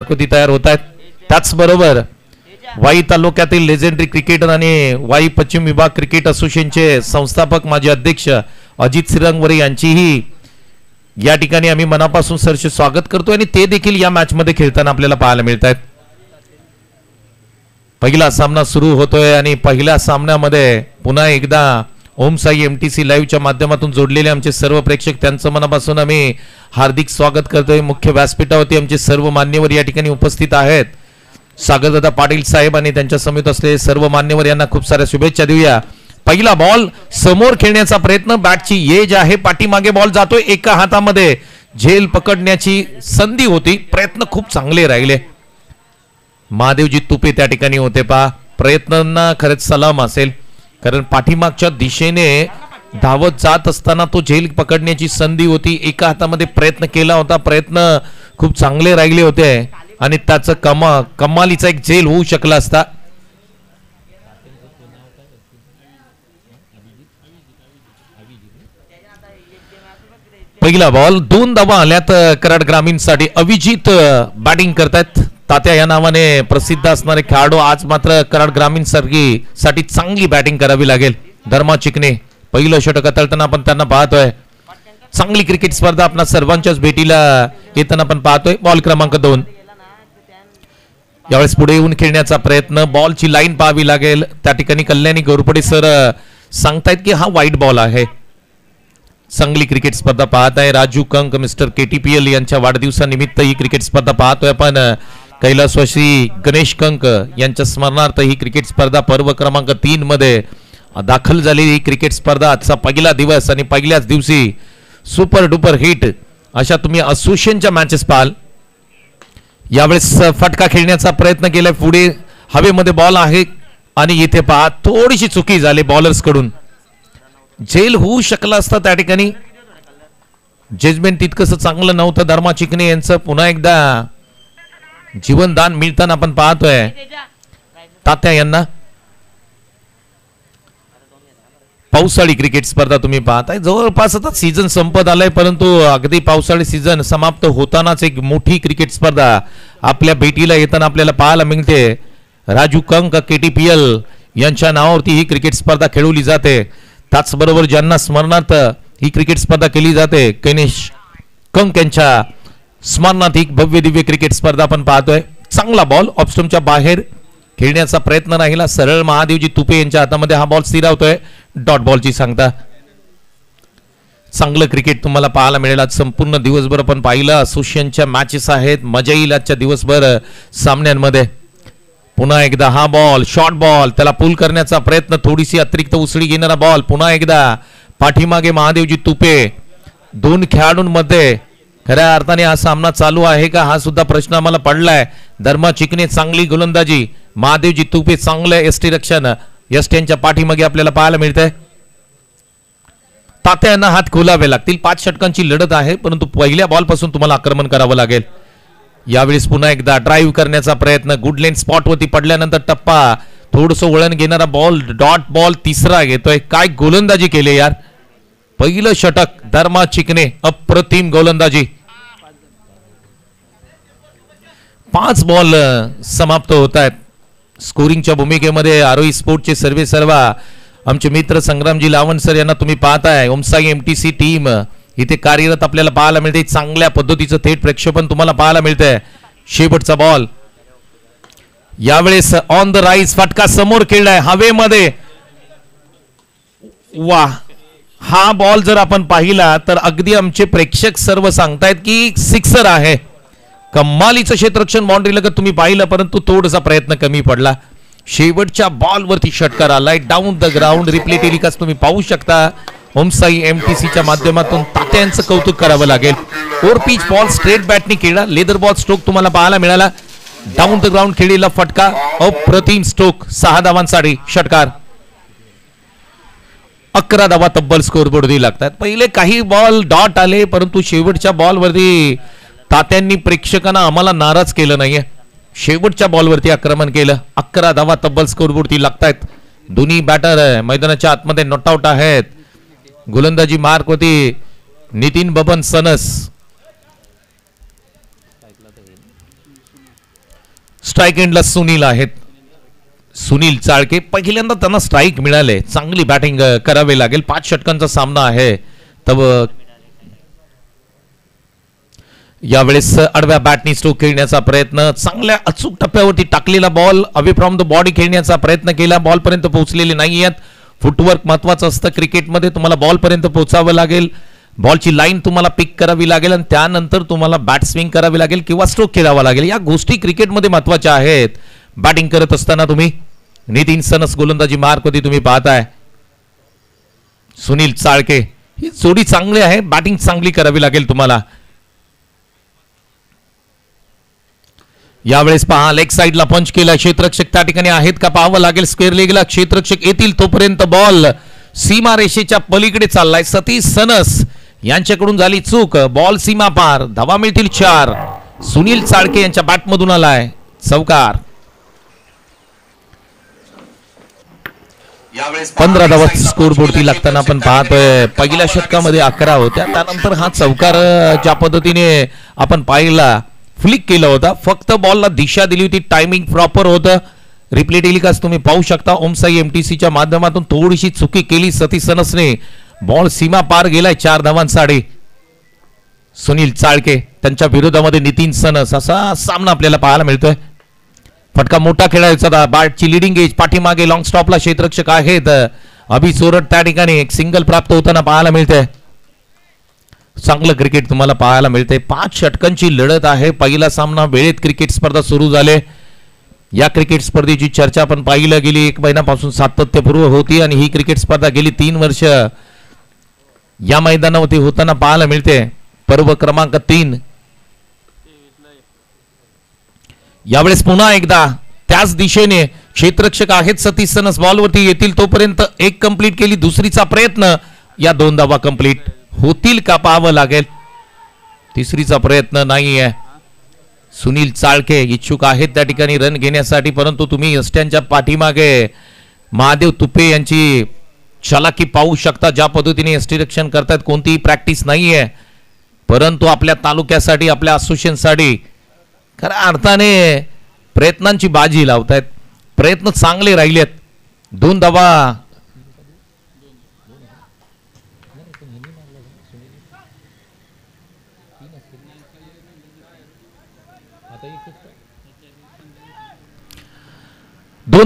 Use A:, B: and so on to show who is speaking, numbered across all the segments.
A: कृती तयार होत आहेत. त्याचबरोबर वाई तालुक्यातील लेजेंडरी क्रिकेटर आणि वाई पश्चिम विभाग क्रिकेट असोसिएशनचे संस्थापक माजी अध्यक्ष अजित श्रीरंगवरे यांचीही या ठिकाणी आम्ही मनापासून सरचे स्वागत करतोय आणि ते देखील या मॅच मध्ये खेळताना आपल्याला पाहायला मिळत आहेत. पहिला सामना सुरू होतोय आणि पहिल्या सामन्यामध्ये पुन्हा एकदा ओम साई MTC लाईव्हच्या माध्यमातून जोडलेले आमचे सर्व प्रेक्षक त्यांचं मनापासून आम्ही हार्दिक स्वागत करतोय. मुख्य व्यासपीठावरती आमचे सर्व मान्यवर या ठिकाणी उपस्थित आहेत. सागरदादा पाटील साहेब आणि त्यांच्या समेत असलेले सर्व मान्यवर यांना खूप साऱ्या शुभेच्छा देऊया. पहिला बॉल समोर खेळण्याचा प्रयत्न, बॅटची एज आहे, पाठीमागे बॉल जातोय, एका हातामध्ये झेल पकडण्याची संधी होती, प्रयत्न खूप चांगले राहिले. महादेवजी तुपे त्या ठिकाणी होते. प्रयत्नांना खरंच सलाम असेल, कारण पाठीमागच्या दिशेने धावत जात असताना तो झेल पकडण्याची संधी होती, एका हातामध्ये प्रयत्न केला होता, प्रयत्न खूप चांगले राहिले होते आणि त्याचं कमालीचा एक झेल होऊ शकला असता. पहिला बॉल, 2 धावा आल्यात कराड ग्रामीण साठी. अभिजित बॅटिंग करतात. तात्या या नावाने प्रसिद्ध असणारे खेळाडू. आज मात्र कराड ग्रामीण साठी चांगली बॅटिंग करावी लागेल. धर्मा चिकणे पहिलं षटक हाताळताना आपण त्यांना पाहतोय. चांगली क्रिकेट स्पर्धा आपल्या सर्वांच्याच भेटीला येताना आपण पाहतोय. बॉल क्रमांक 2 यावेळेस पुढे येऊन खेळण्याचा प्रयत्न, बॉलची लाईन पाहावी लागेल. त्या ठिकाणी कल्याणी गोरपडे सर सांगतायत की हा वाईट बॉल आहे. चांगली क्रिकेट स्पर्धा पाहत आहे. राजू कंक मिस्टर KTPL यांच्या वाढदिवसानिमित्त ही क्रिकेट स्पर्धा पाहतोय आपण. कैलासवासी गणेश कंक यांच्या स्मरणार्थ ही क्रिकेट स्पर्धा पर्व क्रमांक 3 मध्ये दाखल झालेली ही क्रिकेट स्पर्धा. आजचा पहिला दिवस आणि पहिल्याच दिवशी सुपर डुपर हिट अशा तुम्ही असोसिएशनच्या मॅचेस पाहाल. यावेळेस फटका खेळण्याचा प्रयत्न केलाय. पुढे हवेमध्ये बॉल आहे आणि इथे पहा थोडीशी चुकी झाली बॉलर्स कडून. झेल होऊ शकला असता त्या ठिकाणी. जजमेंट तितकंसं चांगलं नव्हतं. धर्मा चिकणे यांचं पुन्हा एकदा जीवनदान मिळताना आपण पाहतोय तात्या यांना. पावसाळी क्रिकेट स्पर्धा तुम्ही पाहताय. जवळपास आता सीझन संपत आलाय, परंतु अगदी पावसाळी सीझन समाप्त होतानाच एक मोठी क्रिकेट स्पर्धा आपल्या भेटीला येताना आपल्याला पाहायला मिळते. राजू कंक KTPL यांच्या नावावरती ही क्रिकेट स्पर्धा खेळवली जाते. त्याचबरोबर ज्यांना स्मरणार्थ ही क्रिकेट स्पर्धा केली जाते, गणेश कंक यांच्या स्मरणार्थ ही भव्य दिव्य क्रिकेट स्पर्धा आपण पाहतोय. चांगला बॉल ऑफस्टंपच्या बाहेर खेळण्याचा प्रयत्न राहिला. सरळ महादेवजी तुपे यांच्या हातामध्ये हा बॉल स्थिरावतोय. डॉट बॉलची सांगता. चांगलं क्रिकेट तुम्हाला पाहायला मिळेल. आज संपूर्ण दिवसभर आपण पाहिलं. असोसिएशनच्या मॅचेस आहेत, मजा येईल आजच्या दिवसभर सामन्यांमध्ये. पुन्हा एकदा हा बॉल, शॉर्ट बॉल, त्याला पुल करण्याचा प्रयत्न, थोडीशी अतिरिक्त उसळी घेणारा बॉल. पुन्हा एकदा पाठीमागे महादेवजी तुपे. 2 खेळाडूंमध्ये खऱ्या अर्थाने हा सामना चालू आहे का हा सुद्धा प्रश्न आम्हाला पडलाय. धर्मा चिकणे चांगली गोलंदाजी, महादेवजी तुपे चांगलं यष्टी रक्षण. यष्ट्यांच्या पाठीमागे आपल्याला पाहायला मिळतंय. तात्या यांना हात खोलावे लागतील. 5 षटकांची लढत आहे, परंतु पहिल्या बॉल पासून तुम्हाला आक्रमण करावं लागेल. यावेळेस पुन्हा एकदा ड्राईव्ह करण्याचा प्रयत्न, गुड लेन स्पॉट वरती पडल्यानंतर टप्पा, थोडस वळण घेणारा बॉल, डॉट बॉल तिसरा घेतोय. काय गोलंदाजी केली यार. पहिलं षटक धर्मा चिकणे, अप्रतिम गोलंदाजी. 5 बॉल समाप्त होत आहेत. स्कोरिंगच्या भूमिकेमध्ये आरोही स्पोर्टचे सर्वे सर्वा आमचे मित्र संग्रामजी लावण सर यांना तुम्ही पाहताय. ओमसाई MTC टीम इथे कार्यरत आपल्याला पाहायला मिळते. चांगल्या पद्धतीचं थेट प्रक्षेपण तुम्हाला पाहायला मिळतंय. शेवटचा बॉल यावेळेस ऑन द राईज, फटका समोर खेळलाय हवेमध्ये. वा, हा बॉल जर आपण पाहिला तर अगदी आमचे प्रेक्षक सर्व सांगतायत की सिक्सर आहे. कमालीचं क्षेत्ररक्षण बाउंड्री लगत तुम्ही पाहिलं, परंतु थोडासा प्रयत्न कमी पडला. शेवटच्या बॉलवरती षटकार आलाय. Down the ground replay telecast तुम्ही पाहू शकता. ओमसाई MTCच्या माध्यमातून तात्यांचं कौतुक करावं लागेल. 4 पिच बॉल स्ट्रेट बॅटने खेळला. लेदर बॉल स्ट्रोक तुम्हाला पाहायला मिळाला. डाऊन द ग्राउंड खेळलेला फटका, अप्रतिम स्ट्रोक. 6 धावांसाठी षटकार. 11 धावा तब्बल स्कोरबोर्डवरती लागतात. पहिले काही बॉल डॉट आले, परंतु शेवटच्या बॉलवरती तात्यांनी प्रेक्षकांना आम्हाला नाराज केलं नाहीये. शेवटच्या बॉलवरती आक्रमण केलं. 11 धावा तब्बल स्कोरबोर्डवरती लागतायत. दोन्ही बॅटर मैदानाच्या आतमध्ये नॉट आउट आहेत. गोलंदाजी मार्क होती नितीन बबन सनस. स्ट्राईक एंडला सुनील आहेत. सुनील चाळके पहिल्यांदा त्यांना स्ट्राईक मिळाले. चांगली बॅटिंग करावी लागेल. 5 षटकांचा सामना आहे. तब यावेळेस आडव्या बॅटनी स्ट्रोक खेळण्याचा प्रयत्न. चांगल्या अचूक टप्प्यावरती टाकलेला ball away from the body खेळण्याचा प्रयत्न केला. बॉल पर्यंत पोहोचलेले नाही आहेत. फुटवर्क महत्वाचं असतं क्रिकेटमध्ये. तुम्हाला बॉल पर्यंत पोहोचावं लागेल. बॉलची लाईन तुम्हाला पिक करावी लागेल आणि त्यानंतर तुम्हाला बॅट स्विंग करावी लागेल किंवा स्ट्रोक खेळावा लागेल. या गोष्टी क्रिकेटमध्ये महत्वाच्या आहेत. बॅटिंग करत असताना तुम्ही नितीन सनस गोलंदाजी मार्क होती तुम्ही पाहताय. सुनील चाळके ही जोडी चांगली आहे. बॅटिंग चांगली करावी लागेल तुम्हाला. यावेळेस पहा लेग साइडला पंच केला. क्षेत्ररक्षक त्या ठिकाणी आहेत का पाहावं लागेल. स्क्वेअर लेगला क्षेत्ररक्षक येतील तोपर्यंत बॉल सीमा रेषेच्या पलीकडे चाललाय. सतीश सनस यांच्याकडून झाली चूक. बॉल सीमा पार. धावा मिळतील 4. सुनील चाळके यांच्या बॅटमधून आलाय चौकार. 15 धावा स्कोर बोर्डती लागताना आपण पाहतोय. पहिल्या षटकामध्ये 11 होत्या. त्यानंतर हा चौकार ज्या पद्धतीने आपण पाहिला फ्लिक केला होता. फक्त बॉलला दिशा दिली होती. टायमिंग प्रॉपर होतं. रिप्ले टेलिकास्ट तुम्ही पाहू शकता. ओमसाई एमटीसीच्या माध्यमातून थोडीशी चुकी केली सतीश सनसने. बॉल सीमा पार गेलाय 4 धावांसाठी. सुनील चाळके त्यांच्या विरोधामध्ये नितीन सनस असा सामना आपल्याला पाहायला मिळतोय. फटका मोठा खेळायचा. बॅटची लिडिंग एज पाठीमागे लॉंग स्टॉपला क्षेत्ररक्षक आहेत. अभि चोरट त्या ठिकाणी एक सिंगल प्राप्त होताना पाहायला मिळते. चांगलं क्रिकेट तुम्हाला पाहायला मिळते. 5 षटकांची लढत आहे. पहिला सामना वेळेत क्रिकेट स्पर्धा सुरू झाले. या क्रिकेट स्पर्धेची चर्चा आपण पाहिलं गेली 1 महिन्यापासून सातत्यपूर्व होती आणि ही क्रिकेट स्पर्धा गेली 3 वर्ष या मैदानावरती होताना पाहायला मिळते. पर्व क्रमांक 3. यावेळेस पुन्हा एकदा त्याच दिशेने क्षेत्ररक्षक आहेत. सतीश सनस बॉलवरती येतील तोपर्यंत 1 कंप्लीट केली. दुसरीचा प्रयत्न. या 2 धावा कंप्लीट होतील का पाहावं लागेल. तिसरीचा प्रयत्न नाही आहे. सुनील चाळके इच्छुक आहेत त्या ठिकाणी रन घेण्यासाठी. परंतु तुम्ही यष्ट्यांच्या पाठीमागे महादेव तुपे यांची चलाकी पाहू शकता. ज्या पद्धतीने यष्टीरक्षण करतात. कोणतीही प्रॅक्टिस नाही आहे परंतु आपल्या तालुक्यासाठी आपल्या असोसिएशनसाठी खऱ्या अर्थाने प्रयत्नांची बाजी लावतायत. प्रयत्न चांगले राहिलेत. 2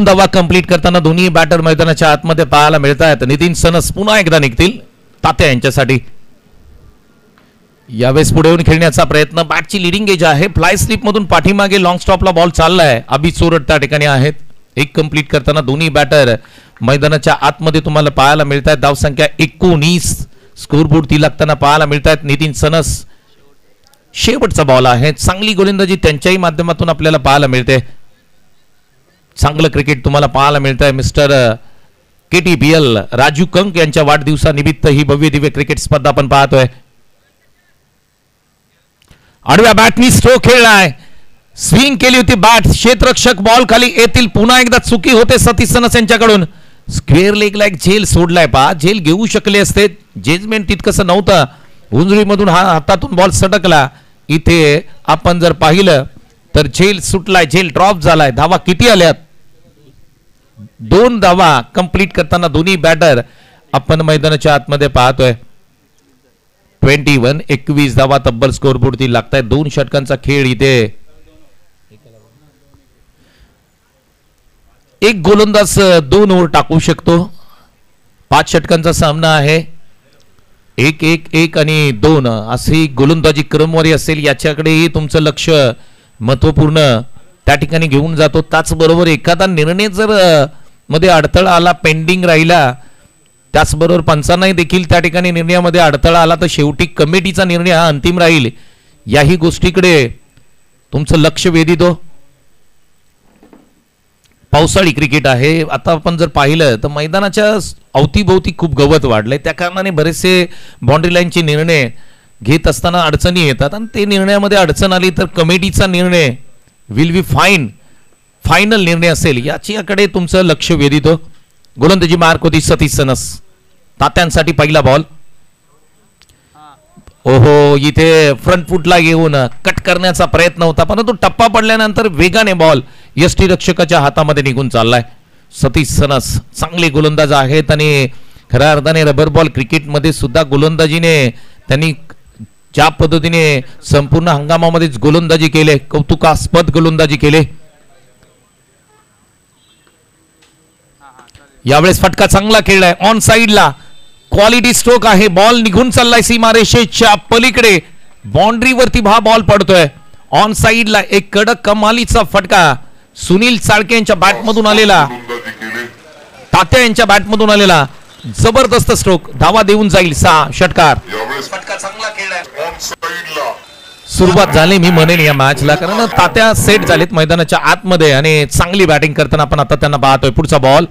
A: धावा कंप्लीट करताना दोन्ही बॅटर मैदानाच्या आतमध्ये पाहायला मिळत आहेत. नितीन सनस पुन्हा एकदा निघतील तात्या यांच्यासाठी. यावेळेस पुढे येऊन खेळण्याचा प्रयत्न. बॅटची लिडिंग एज आहे. फ्लाय स्लिप मधून पाठीमागे लॉंग स्टॉपला बॉल चाललाय. अभि चोरट त्या ठिकाणी आहेत. 1 कंप्लीट करताना दोन्ही बॅटर मैदानाच्या आतमध्ये तुम्हाला पाहायला मिळत आहेत. धावसंख्या 19. स्कोरबोर्ड ती लागताना पाहायला मिळत आहेत. नितीन सनस शेवटचा बॉल आहे. चांगली गोलंदाजी त्यांच्याही माध्यमातून आपल्याला पाहायला मिळते. चांगलं क्रिकेट तुम्हाला पाहायला मिळत आहे. मिस्टर KTPL राजू कंक यांच्या वाढदिवसानिमित्त ही भव्य दिव्य क्रिकेट स्पर्धा आपण पाहतोय. आडव्या बॅटनी स्ट्रोक खेळलाय. स्विंग केली होती बॅट. क्षेत्ररक्षक बॉल खाली येतील. पुन्हा एकदा चुकी होते सतीश सनस यांच्याकडून. स्क्वेअर लेगला एक झेल सोडलाय. पहा झेल घेऊ शकले असते. जजमेंट तितकंसं नव्हतं. उंजळीमधून हातातून बॉल सटकला. इथे आपण जर पाहिलं तर झेल सुटलाय. झेल ड्रॉप झालाय. धावा किती आल्यात. 2 धावा कंप्लीट करताना दोन्ही बॅटर आपण मैदानाच्या आतमध्ये पाहतोय. 21 धावा तब्बल स्कोरबोर्ड ती लागतायत. 2 षटकांचा खेळ इथे. एक गोलंदाज 2 ओव्हर टाकू शकतो. 5 षटकांचा सामना आहे. 1-1-1 आणि 2 अशी गोलंदाजी क्रमवारी असेल. याच्याकडेही तुमचं लक्ष महत्वपूर्ण त्या ठिकाणी घेऊन जातो. त्याचबरोबर एखादा निर्णय जर मध्ये अडथळा आला, पेंडिंग राहिला, त्याचबरोबर पंचांनाही देखील त्या ठिकाणी निर्णयामध्ये अडथळा आला तर शेवटी कमिटीचा निर्णय हा अंतिम राहील. याही गोष्टीकडे तुमचं लक्ष वेधितो. पावसाळी क्रिकेट आहे. आता आपण जर पाहिलं तर मैदानाच्या अवतीभोवती खूप गवत वाढलंय. त्या कारणाने बरेचसे बाउंड्री लाईनचे निर्णय घेत असताना अडचणी येतात आणि ते निर्णयामध्ये अडचण आली तर कमिटीचा निर्णय विल बी फायनल निर्णय असेल. याच्याकडे तुमचं लक्ष वेधितो. गोलंदाजी मार्क होती सतीश सनस. तात्यांसाठी पहिला बॉल. ओहो इथे फ्रंट फुटला येऊन कट करण्याचा प्रयत्न होता परंतु टप्पा पडल्यानंतर वेगाने बॉल यष्टीरक्षकाच्या हातामध्ये निघून चाललाय. सतीश सनस चांगले गोलंदाज आहेत आणि खऱ्या अर्थाने रबर बॉल क्रिकेटमध्ये सुद्धा गोलंदाजीने त्यांनी ज्या पद्धतीने संपूर्ण हंगामामध्येच गोलंदाजी केले, कौतुकास्पद गोलंदाजी केले. यावेळेस फटका चांगला खेळलाय ऑन साइडला, क्वालिटी स्ट्रोक आहे. बॉल निघून चाललाय सीमारेषेच्या पलीकडे, बाउंड्रीवरती हा बॉल पडतोय. ऑन साइडला एक कडक कमालीचा फटका सुनील चाळके यांच्या बॅटमधून आलेला, तात्या यांच्या बॅटमधून आलेला जबरदस्त स्ट्रोक. धावा देऊन जाईल 6 षटकार.
B: फटका चांगला खेळलाय ऑन साइडला.
A: सुरुवात झाली मी म्हणेन या मॅचला, कारण तात्या सेट झालेत मैदानाच्या आतमध्ये आणि चांगली बॅटिंग करताना आपण आता त्यांना पाहतोय. पुढचा बॉल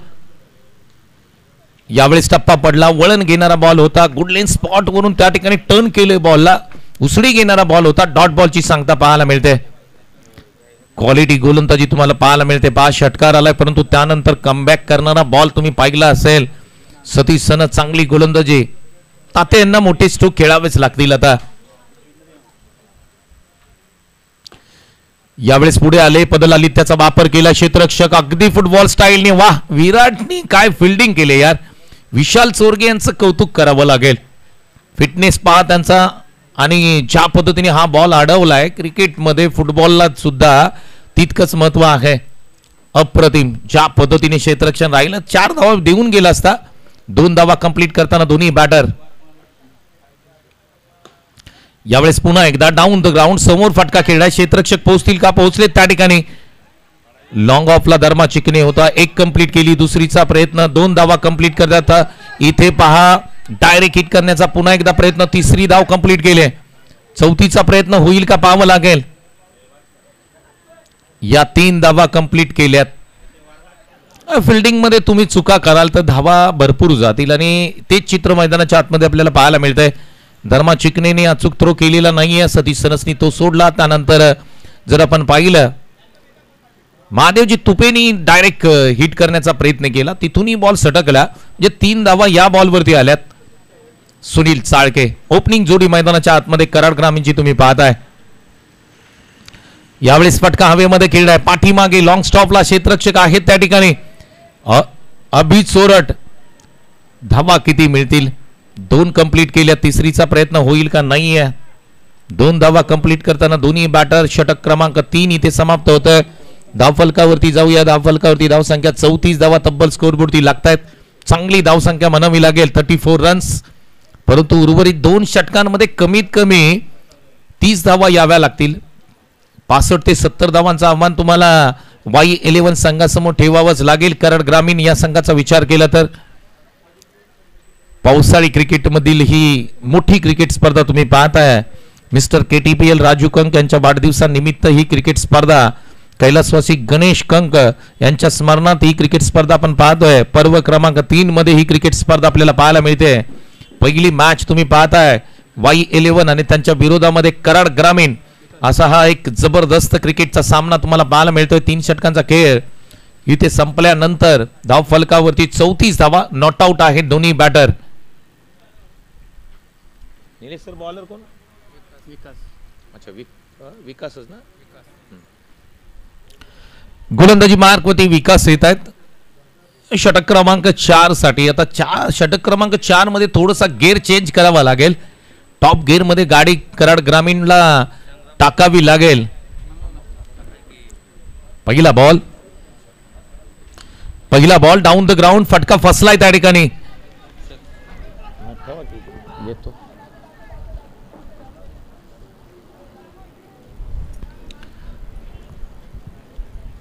A: यावेळेस टप्पा पडला, वळण घेणारा बॉल होता. गुडलेन स्पॉट वरून त्या ठिकाणी टर्न केले, बॉलला उसळी घेणारा बॉल होता. डॉट बॉलची सांगता पाहायला मिळते. क्वालिटी गोलंदाजी तुम्हाला पाहायला मिळते. 5 षटकार आलाय, परंतु त्यानंतर कमबॅक करणारा बॉल तुम्ही पाहिला असेल. सतीश सनस चांगली गोलंदाजी. ताते यांना मोठे स्ट्रोक खेळावेच लागतील. आता यावेळेस पुढे आले, पदल आली, त्याचा वापर केला क्षेत्ररक्षक अगदी फुटबॉल स्टाईलने. वाह, विराटनी काय फिल्डिंग केले यार. विशाल चोरगे यांचं कौतुक करावं लागेल. फिटनेस पहा त्यांचा आणि ज्या पद्धतीने हा बॉल अडवलाय. क्रिकेटमध्ये फुटबॉलला सुद्धा तितकंच महत्व आहे. अप्रतिम ज्या पद्धतीने क्षेत्ररक्षण राहिलं. 4 धावा देऊन गेला असता. 2 धावा कंप्लीट करताना दोन्ही बॅटर. यावेळेस पुन्हा एकदा डाऊन द ग्राउंड, समोर फटका खेळला. क्षेत्ररक्षक पोहोचतील का? पोहोचले त्या ठिकाणी. लॉंग ऑफला धर्मा चिकने होता. 1 कंप्लीट केली. दुसरीचा प्रयत्न, 2 धावा कंप्लीट करता. इथे पहा डायरेक्ट हिट करण्याचा पुन्हा एकदा प्रयत्न, 3री धाव कंप्लीट केले. 4थीचा प्रयत्न होईल का पाहावं लागेल. या 3 धावा कंप्लीट केल्यात. फिल्डिंग मध्ये तुम्ही चुका कराल तर धावा भरपूर जातील आणि तेच चित्र मैदानाच्या आतमध्ये आपल्याला पाहायला मिळतंय. धर्मा चिकनेने अचूक थ्रो केलेला नाहीये. सतीश सनसनी तो सोडला. त्यानंतर जर आपण पाहिलं, महादेवजी तुपेनी डायरेक्ट हिट करण्याचा प्रयत्न केला, तिथूनही बॉल सटकला. म्हणजे 3 धावा या बॉलवरती आल्यात. सुनील चाळके ओपनिंग जोडी मैदानाच्या आतमध्ये कराड ग्रामीणची तुम्ही पाहताय. यावेळेस फटका हवेमध्ये खेळलाय. पाठीमागे लॉंग स्टॉपला क्षेत्ररक्षक आहेत त्या ठिकाणी. अभि चोरट. धावा किती मिळतील? 2 कंप्लीट केल्या. 3रीचा प्रयत्न होईल का? नाहीये. 2 धावा कंप्लीट करताना दोन्ही बॅटर. षटक क्रमांक 3 इथे समाप्त होतोय. धावफलकावरती जाऊया. धावफलकावरती धावसंख्या 34 धावा तब्बल स्कोरबोर्डती लागतायत. चांगली धावसंख्या म्हणावी लागेल, 34 रन्स. परंतु उर्वरित 2 षटकांमध्ये कमीत कमी 30 धावा याव्या लागतील. 65 ते 70 धावांचा आव्हान तुम्हाला Y11 संघासमोर ठेवावंच लागेल. कराड ग्रामीण या संघाचा विचार केला तर. पावसाळी क्रिकेटमधील ही मोठी क्रिकेट स्पर्धा तुम्ही पाहताय. मिस्टर KTPL राजू कंक यांच्या वाढदिवसानिमित्त ही क्रिकेट स्पर्धा, कैलासवासी गणेश कंक यांच्या स्मरणार्थ ही क्रिकेट स्पर्धा आपण पाहतोय. पर्व क्रमांक 3 मध्ये ही क्रिकेट स्पर्धा आपल्याला पाहायला मिळते. पहिली मॅच तुम्ही पाहताय Y11 आणि त्यांच्या विरोधामध्ये कराड ग्रामीण. असा हा एक जबरदस्त क्रिकेटचा सामना तुम्हाला पाहायला मिळतोय. 3 षटकांचा खेळ इथे संपल्यानंतर धाव फलकावरती 34 धावा. नॉट आउट आहेत दोन्ही बॅटर. सर बॉलर कोण? विकास. अच्छा, विकासच ना. गोलंदाजी मार्कवरती विकास येत आहेत. षटक क्रमांक 4 साठी. आता षटक क्रमांक 4 मध्ये थोडासा गेअर चेंज करावा लागेल. टॉप गेअर मध्ये गाडी कराड ग्रामीणला टाकावी लागेल. पहिला बॉल डाऊन द ग्राउंड. फटका फसलाय त्या ठिकाणी.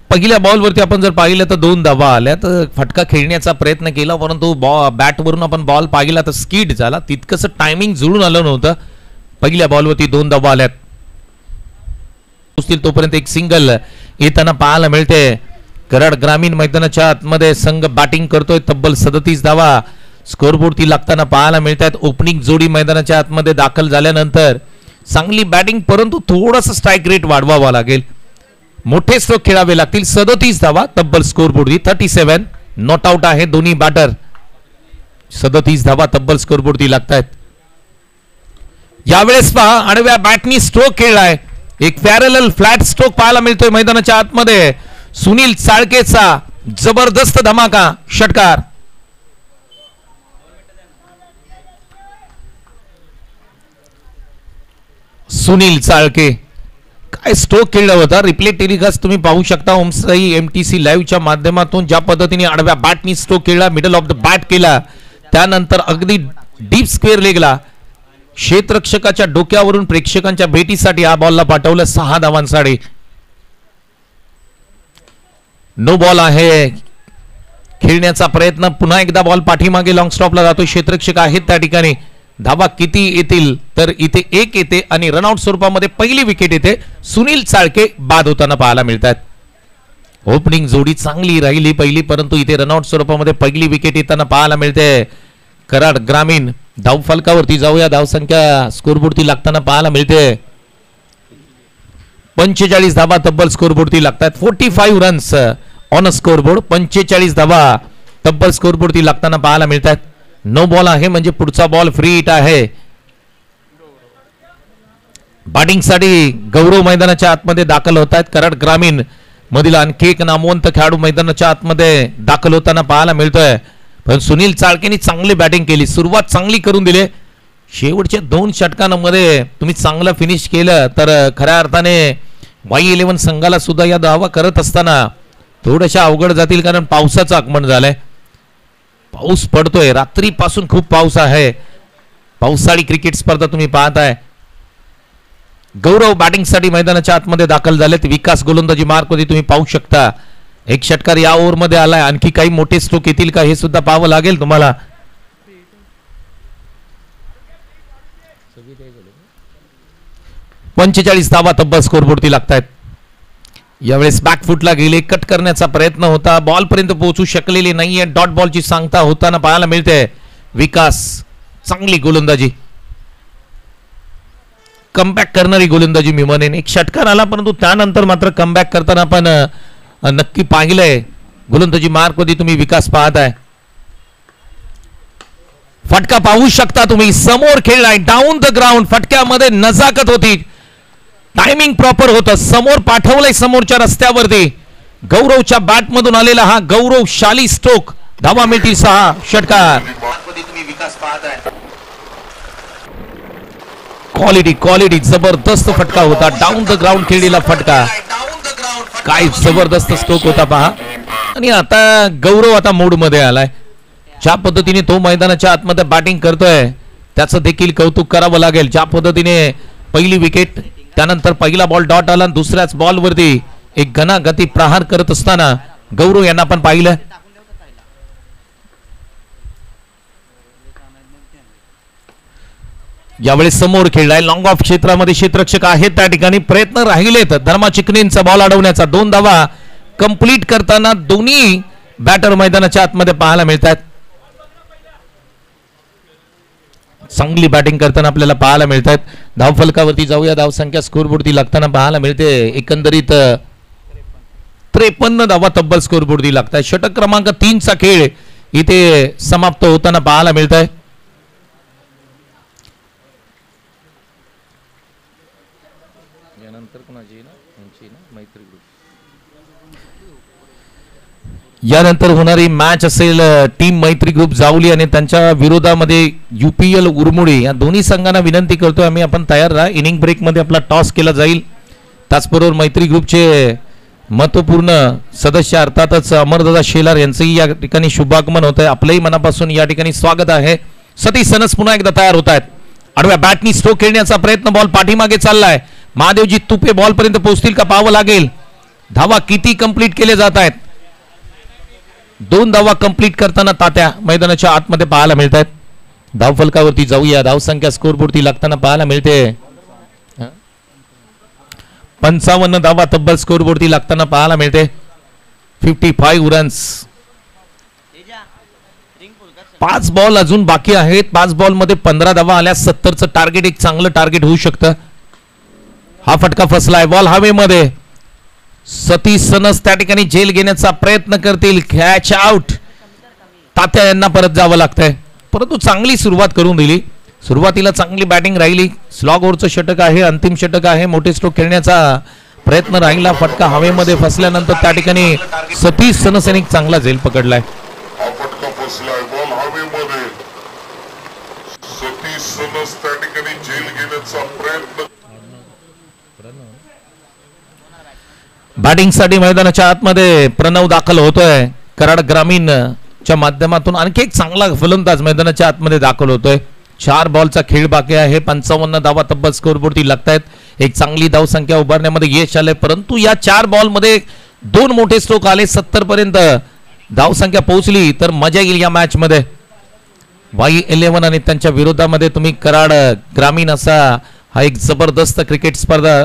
A: पहिल्या बॉलवरती आपण जर पाहिलं तर 2 धावा आल्या. तर फटका खेळण्याचा प्रयत्न केला, परंतु बॅटवरून आपण बॉल पाहिला तर स्किड झाला. तितकंसं टायमिंग जुळून आलं नव्हतं. पहिल्या बॉलवरती 2 धावा आल्यात. तोपर्यंत एक सिंगल येताना पाहायला मिळते. कराड ग्रामीण मैदानाच्या आतमध्ये संघ बॅटिंग करतोय. तब्बल 37 धावा स्कोरबोर्डती लागताना पाहायला मिळतात. ओपनिंग जोडी मैदानाच्या आतमध्ये दाखल झाल्यानंतर चांगली बॅटिंग, परंतु थोडासा स्ट्राईक रेट वाढवावा लागेल. मोठे स्ट्रोक खेळावे लागतील. 37 धावा तब्बल स्कोरबोर्डती. 37 नॉट आउट आहे दोन्ही बॅटर. 37 धावा तब्बल स्कोरबोर्डती लागतायत. यावेळेस पहा आडव्या बॅटनी स्ट्रोक खेळलाय. एक पॅरलल फ्लॅट स्ट्रोक पाहायला मिळतोय मैदानाच्या आतमध्ये. सुनील चाळकेचा जबरदस्त धमाका षटकार. सुनील चाळके काय स्ट्रोक खेळला होता. रिप्ले टेलिकास्ट तुम्ही पाहू शकता ओमसाई MTC लाईव्हच्या माध्यमातून. ज्या पद्धतीने आडव्या बॅटनी स्ट्रोक खेळला, मिडल ऑफ द बॅट केला, त्यानंतर अगदी डीप स्क्वेअर लेगला क्षेत्ररक्षकाच्या डोक्यावरून प्रेक्षकांच्या भेटीसाठी हा बॉलला पाठवलं 6 धावांसाठी. नो बॉल आहे. खेळण्याचा प्रयत्न, पुन्हा एकदा बॉल पाठीमागे लॉंग स्टॉपला जातो. क्षेत्ररक्षक आहेत त्या ठिकाणी. धावा किती येतील तर इथे 1 येते आणि रनआउट स्वरूपामध्ये पहिली विकेट येते. सुनील चाळके बाद होताना पाहायला मिळतात. ओपनिंग जोडी चांगली राहिली पहिली, परंतु इथे रनआउट स्वरूपामध्ये पहिली विकेट येताना पाहायला मिळते. कराड ग्रामीण धाव फलकावरती जाऊया. धावसंख्या स्कोरबोर्डती लागताना पाहायला मिळते. 45 धावा तब्बल स्कोरबोर्डती लागतात. 45 रन्स ऑन अ स्कोरबोर्ड. 45 धावा तब्बल स्कोरबोर्डती लागताना पाहायला मिळतात. नो बॉल आहे म्हणजे पुढचा बॉल फ्री हिट आहे. बॅटिंगसाठी गौरव मैदानाच्या आतमध्ये दाखल होत आहेत. कराड ग्रामीण मधील आणखी एक नामवंत खेळाडू मैदानाच्या आतमध्ये दाखल होताना पाहायला मिळतोय. पण सुनील चाळकेने चांगली बॅटिंग केली, सुरुवात चांगली करून दिली. शेवटच्या 2 षटकांमध्ये तुम्ही चांगलं फिनिश केलं तर खऱ्या अर्थाने Y11 संघाला सुद्धा या धावा करत असताना थोड्याशा अवघड जातील, कारण पावसाचं आगमन झालंय. पाऊस पडतोय, रात्रीपासून खूप पाऊस आहे. पावसाळी क्रिकेट स्पर्धा तुम्ही पाहताय. गौरव बॅटिंगसाठी मैदानाच्या आतमध्ये दाखल झालेत. विकास गोलंदाजी मार्कमध्ये तुम्ही पाहू शकता. एक षटकार या ओव्हरमध्ये आलाय. आणखी काही मोठे स्ट्रोक येतील का हे सुद्धा पाहावं लागेल तुम्हाला. 45 धावा तब्बल स्कोरबोर्डती लागतायत. यावेळेस बॅकफुटला गेले, कट करण्याचा प्रयत्न होता, बॉल पर्यंत पोहोचू शकलेले नाहीये. डॉट बॉलची सांगता होताना पाहायला मिळते. विकास चांगली गोलंदाजी, कमबॅक करणारी गोलंदाजी मी म्हणेन. एक षटकार आला, परंतु त्यानंतर मात्र कमबॅक करताना आपण नक्की पाहिलंय. गोलंदाजी मार्कमध्ये तुम्ही विकास पाहताय. फटका पाहू शकता तुम्ही, समोर खेळलाय डाऊन द ग्राउंड. फटक्यामध्ये नजाकत होती, टायमिंग प्रॉपर होतं. समोर पाठवलंय समोरच्या रस्त्यावरती. गौरवच्या बॅट मधून आलेला हा गौरवशाली स्ट्रोक. धावा मिळतील 6. षटकार. क्वालिटी जबरदस्त फटका होता. डाऊन द ग्राउंड खेळलेला फटका. काय जबरदस्त स्ट्रोक होता पहा. आणि आता गौरव आता मूड मध्ये आलाय. ज्या पद्धतीने तो मैदानाच्या आतमध्ये बॅटिंग करतोय त्याचं देखील कौतुक करावं लागेल. ज्या पद्धतीने पहिली विकेट, त्यानंतर पहिला बॉल डॉट आला, दुसऱ्याच बॉल वरती एक घनागती प्रहार करत असताना गौरव यांना पण पाहिलं. यावेळी समोर खेळलाय लॉंग ऑफ क्षेत्रामध्ये. क्षेत्ररक्षक आहेत त्या ठिकाणी. प्रयत्न राहिलेत धर्मा चिकनेंचा बॉल अडवण्याचा. 2 धावा कंप्लीट करताना दोन्ही बॅटर मैदानाच्या आतमध्ये पाहायला मिळतात. चांगली बॅटिंग करताना आपल्याला पाहायला मिळतात. धाव फलकावरती जाऊया. धावसंख्या स्कोरबोर्डती लागताना पाहायला मिळते. एकंदरीत 53 धावा तब्बल स्कोरबोर्डती लागतात. षटक क्रमांक 3 चा खेळ इथे समाप्त होताना पाहायला मिळत आहे. यानंतर होणारी मॅच असेल टीम मैत्री ग्रुप जावली आणि त्यांच्या विरोधामध्ये UPL उरमुडी. या दोन्ही संघांना विनंती करतोय आम्ही, आपण तयार राहा. इनिंग ब्रेक मध्ये आपला टॉस केला जाईल. त्याचबरोबर मैत्री ग्रुपचे महत्वपूर्ण सदस्य अर्थातच अमरदादा शेलार यांचंही या ठिकाणी शुभागमन होत आहे. आपलंही मनापासून या ठिकाणी स्वागत आहे. सतीश सनस पुन्हा एकदा तयार होत आहेत. आडव्या बॅटनी स्ट्रोक खेळण्याचा प्रयत्न. बॉल पाठीमागे चाललाय. महादेवजी तुपे बॉल पर्यंत पोहोचतील का पाहावं लागेल. धावा किती कंप्लीट केले जात आहेत. 2 धावा कंप्लीट करताना तात्या मैदानाच्या आतमध्ये पाहायला मिळत आहेत. धाव फलकावरती जाऊया. धावसंख्या स्कोरबोर्डती लागताना पाहायला मिळते. 55 धावा तब्बल स्कोरबोर्डती लागताना पाहायला मिळते. 55 रन्स. 5 बॉल अजून बाकी आहेत. 5 बॉल मध्ये 15 धावा आल्या. 70चं टार्गेट एक चांगलं टार्गेट होऊ शकतं. हा फटका फसलाय. बॉल हवेमध्ये. सतीश सनस त्या ठिकाणी झेल घेण्याचा प्रयत्न करतील. Catch out. तात्या यांना परत जावं लागतंय, परंतु चांगली सुरुवात करून दिली. सुरुवातीला चांगली बॅटिंग राहिली. स्लॉग ओव्हरचं षटक आहे, अंतिम षटक आहे. मोठे स्ट्रोक खेळण्याचा प्रयत्न राहिला, फटका हवेमध्ये फसल्यानंतर त्या ठिकाणी सतीश सनसैनिक चांगला झेल पकडलाय.
B: हा फटका फसलाय, बॉल हवेमध्ये. सतीश सनस त्या ठिकाणी झेल घेण्याचा प्रयत्न.
A: बॅटिंगसाठी मैदानाच्या आतमध्ये प्रणव दाखल होतोय. कराड ग्रामीणच्या माध्यमातून आणखी एक चांगला फलंदाज मैदानाच्या आतमध्ये दाखल होतोय. 4 बॉलचा खेळ बाकी आहे. 55 धावा तब्बल स्कोरवरती लागतायत. एक चांगली धावसंख्या उभारण्यामध्ये यश आलंय, परंतु या 4 बॉलमध्ये 2 मोठे स्ट्रोक आले. 70 पर्यंत धावसंख्या पोहोचली तर मजा येईल या मॅच मध्ये. Y11 आणि त्यांच्या विरोधामध्ये तुम्ही कराड ग्रामीण असा हा एक जबरदस्त क्रिकेट स्पर्धा,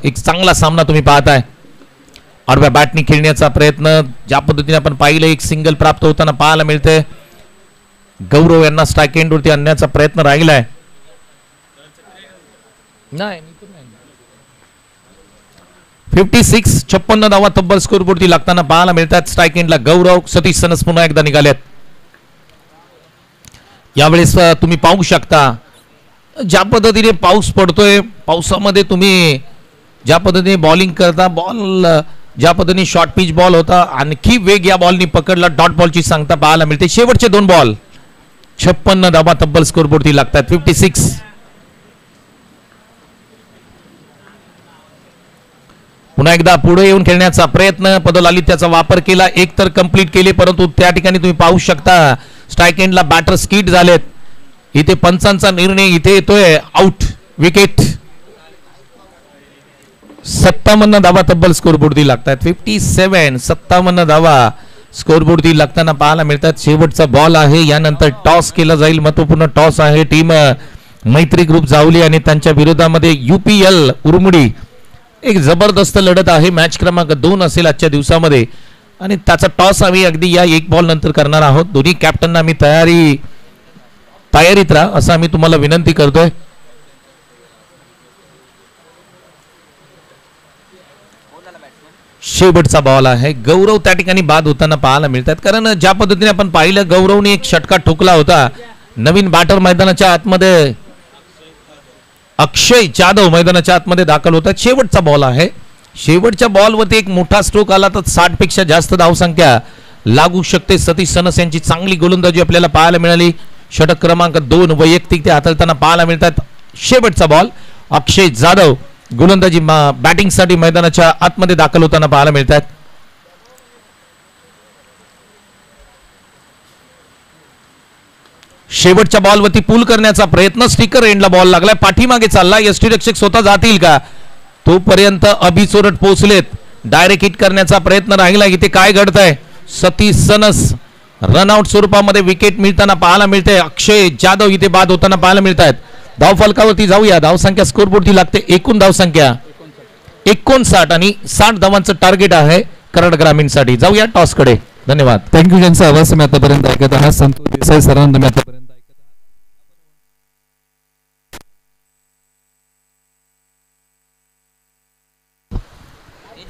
A: एक चांगला सामना तुम्ही पाहताय. आडव्या बॅटनी खेळण्याचा प्रयत्न ज्या पद्धतीने आपण पाहिलं, एक सिंगल प्राप्त होताना पाहायला मिळते. गौरव यांना स्ट्राईक एंडवरती आणण्याचा प्रयत्न राहिलाय. 56 धावा तब्बल स्कोरवरती लागताना पाहायला मिळतात. स्ट्राईक एंडला गौरव. सतीश सनस पुन्हा एकदा निघालेत. यावेळेस तुम्ही पाहू शकता ज्या पद्धतीने पाऊस पडतोय, पावसामध्ये तुम्ही ज्या पद्धतीने बॉलिंग करता, बॉल ज्या पद्धतीने शॉर्ट पिच बॉल होता, आणखी वेग या बॉलनी पकडला. डॉट बॉलची सांगता पाहायला मिळते. शेवटचे 2 बॉल 56 धावा तब्बल स्कोरवरती लागतात. 56. पुन्हा एकदा पुढे येऊन खेळण्याचा प्रयत्न, पदोलाली त्याचा वापर केला, एक तर कंप्लीट केले, परंतु त्या ठिकाणी तुम्ही पाहू शकता स्ट्राईक एंडला बॅटर स्किट झालेत. इथे पंचांचा निर्णय इथे येतोय, आउट, विकेट. 57 धावा तब्बल स्कोरबोर्डती लागतात. 57 धावा स्कोरबोर्डती लागताना पाहायला मिळतात. शेवटचा बॉल आहे, यानंतर टॉस केला जाईल. महत्वपूर्ण टॉस आहे. टीम मैत्री ग्रुप जावली आणि त्यांच्या विरोधामध्ये UPL उरमुडी. एक जबरदस्त लढत आहे. मॅच क्रमांक 2 असेल आजच्या दिवसामध्ये आणि त्याचा टॉस आम्ही अगदी या 1 बॉल नंतर करणार आहोत. दोन्ही कॅप्टनना आम्ही तयारीत राहा असं आम्ही तुम्हाला विनंती करतोय. शेवटचा बॉल आहे. गौरव त्या ठिकाणी बाद होताना पाहायला मिळतात, कारण ज्या पद्धतीने आपण पाहिलं गौरवने एक षटका ठोकला होता. नवीन बॅटर मैदानाच्या आतमध्ये अक्षय जाधव मैदानाच्या आतमध्ये दाखल होतात. शेवटचा बॉल आहे. शेवटच्या बॉलवरती एक मोठा स्ट्रोक आला तर 60 पेक्षा जास्त धावसंख्या लागू शकते. सतीश सनस यांची चांगली गोलंदाजी आपल्याला पाहायला मिळाली. षटक क्रमांक 2 वैयक्तिक ते हाताळताना पाहायला मिळतात. शेवटचा बॉल अक्षय जाधव गोलंदाजी बॅटिंगसाठी मैदानाच्या आतमध्ये दाखल होताना पाहायला मिळतात. शेवटच्या बॉलवरती पूल करण्याचा प्रयत्न, स्टिकर एंडला बॉल लागलाय, पाठीमागे चालला. यष्टी रक्षक स्वतः जातील का? तोपर्यंत अभि चोरट पोहोचलेत. डायरेक्ट हिट करण्याचा प्रयत्न राहिला. इथे काय घडतंय? सतीश सनस रनआउट स्वरूपामध्ये विकेट मिळताना पाहायला मिळते. अक्षय जाधव इथे बाद होताना पाहायला मिळतात. धाव फलकावरती जाऊया. धावसंख्या स्कोरबोर्डची लागते. एकूण धावसंख्या 59 आणि 60 धावांचं टार्गेट आहे कराड ग्रामीणसाठी. जाऊया टॉस कडे. धन्यवाद.
C: थँक्यू. ज्यांचा आवाज तुम्ही आतापर्यंत ऐकत आहात संतोष देसाई सरांना तुम्ही आतापर्यंत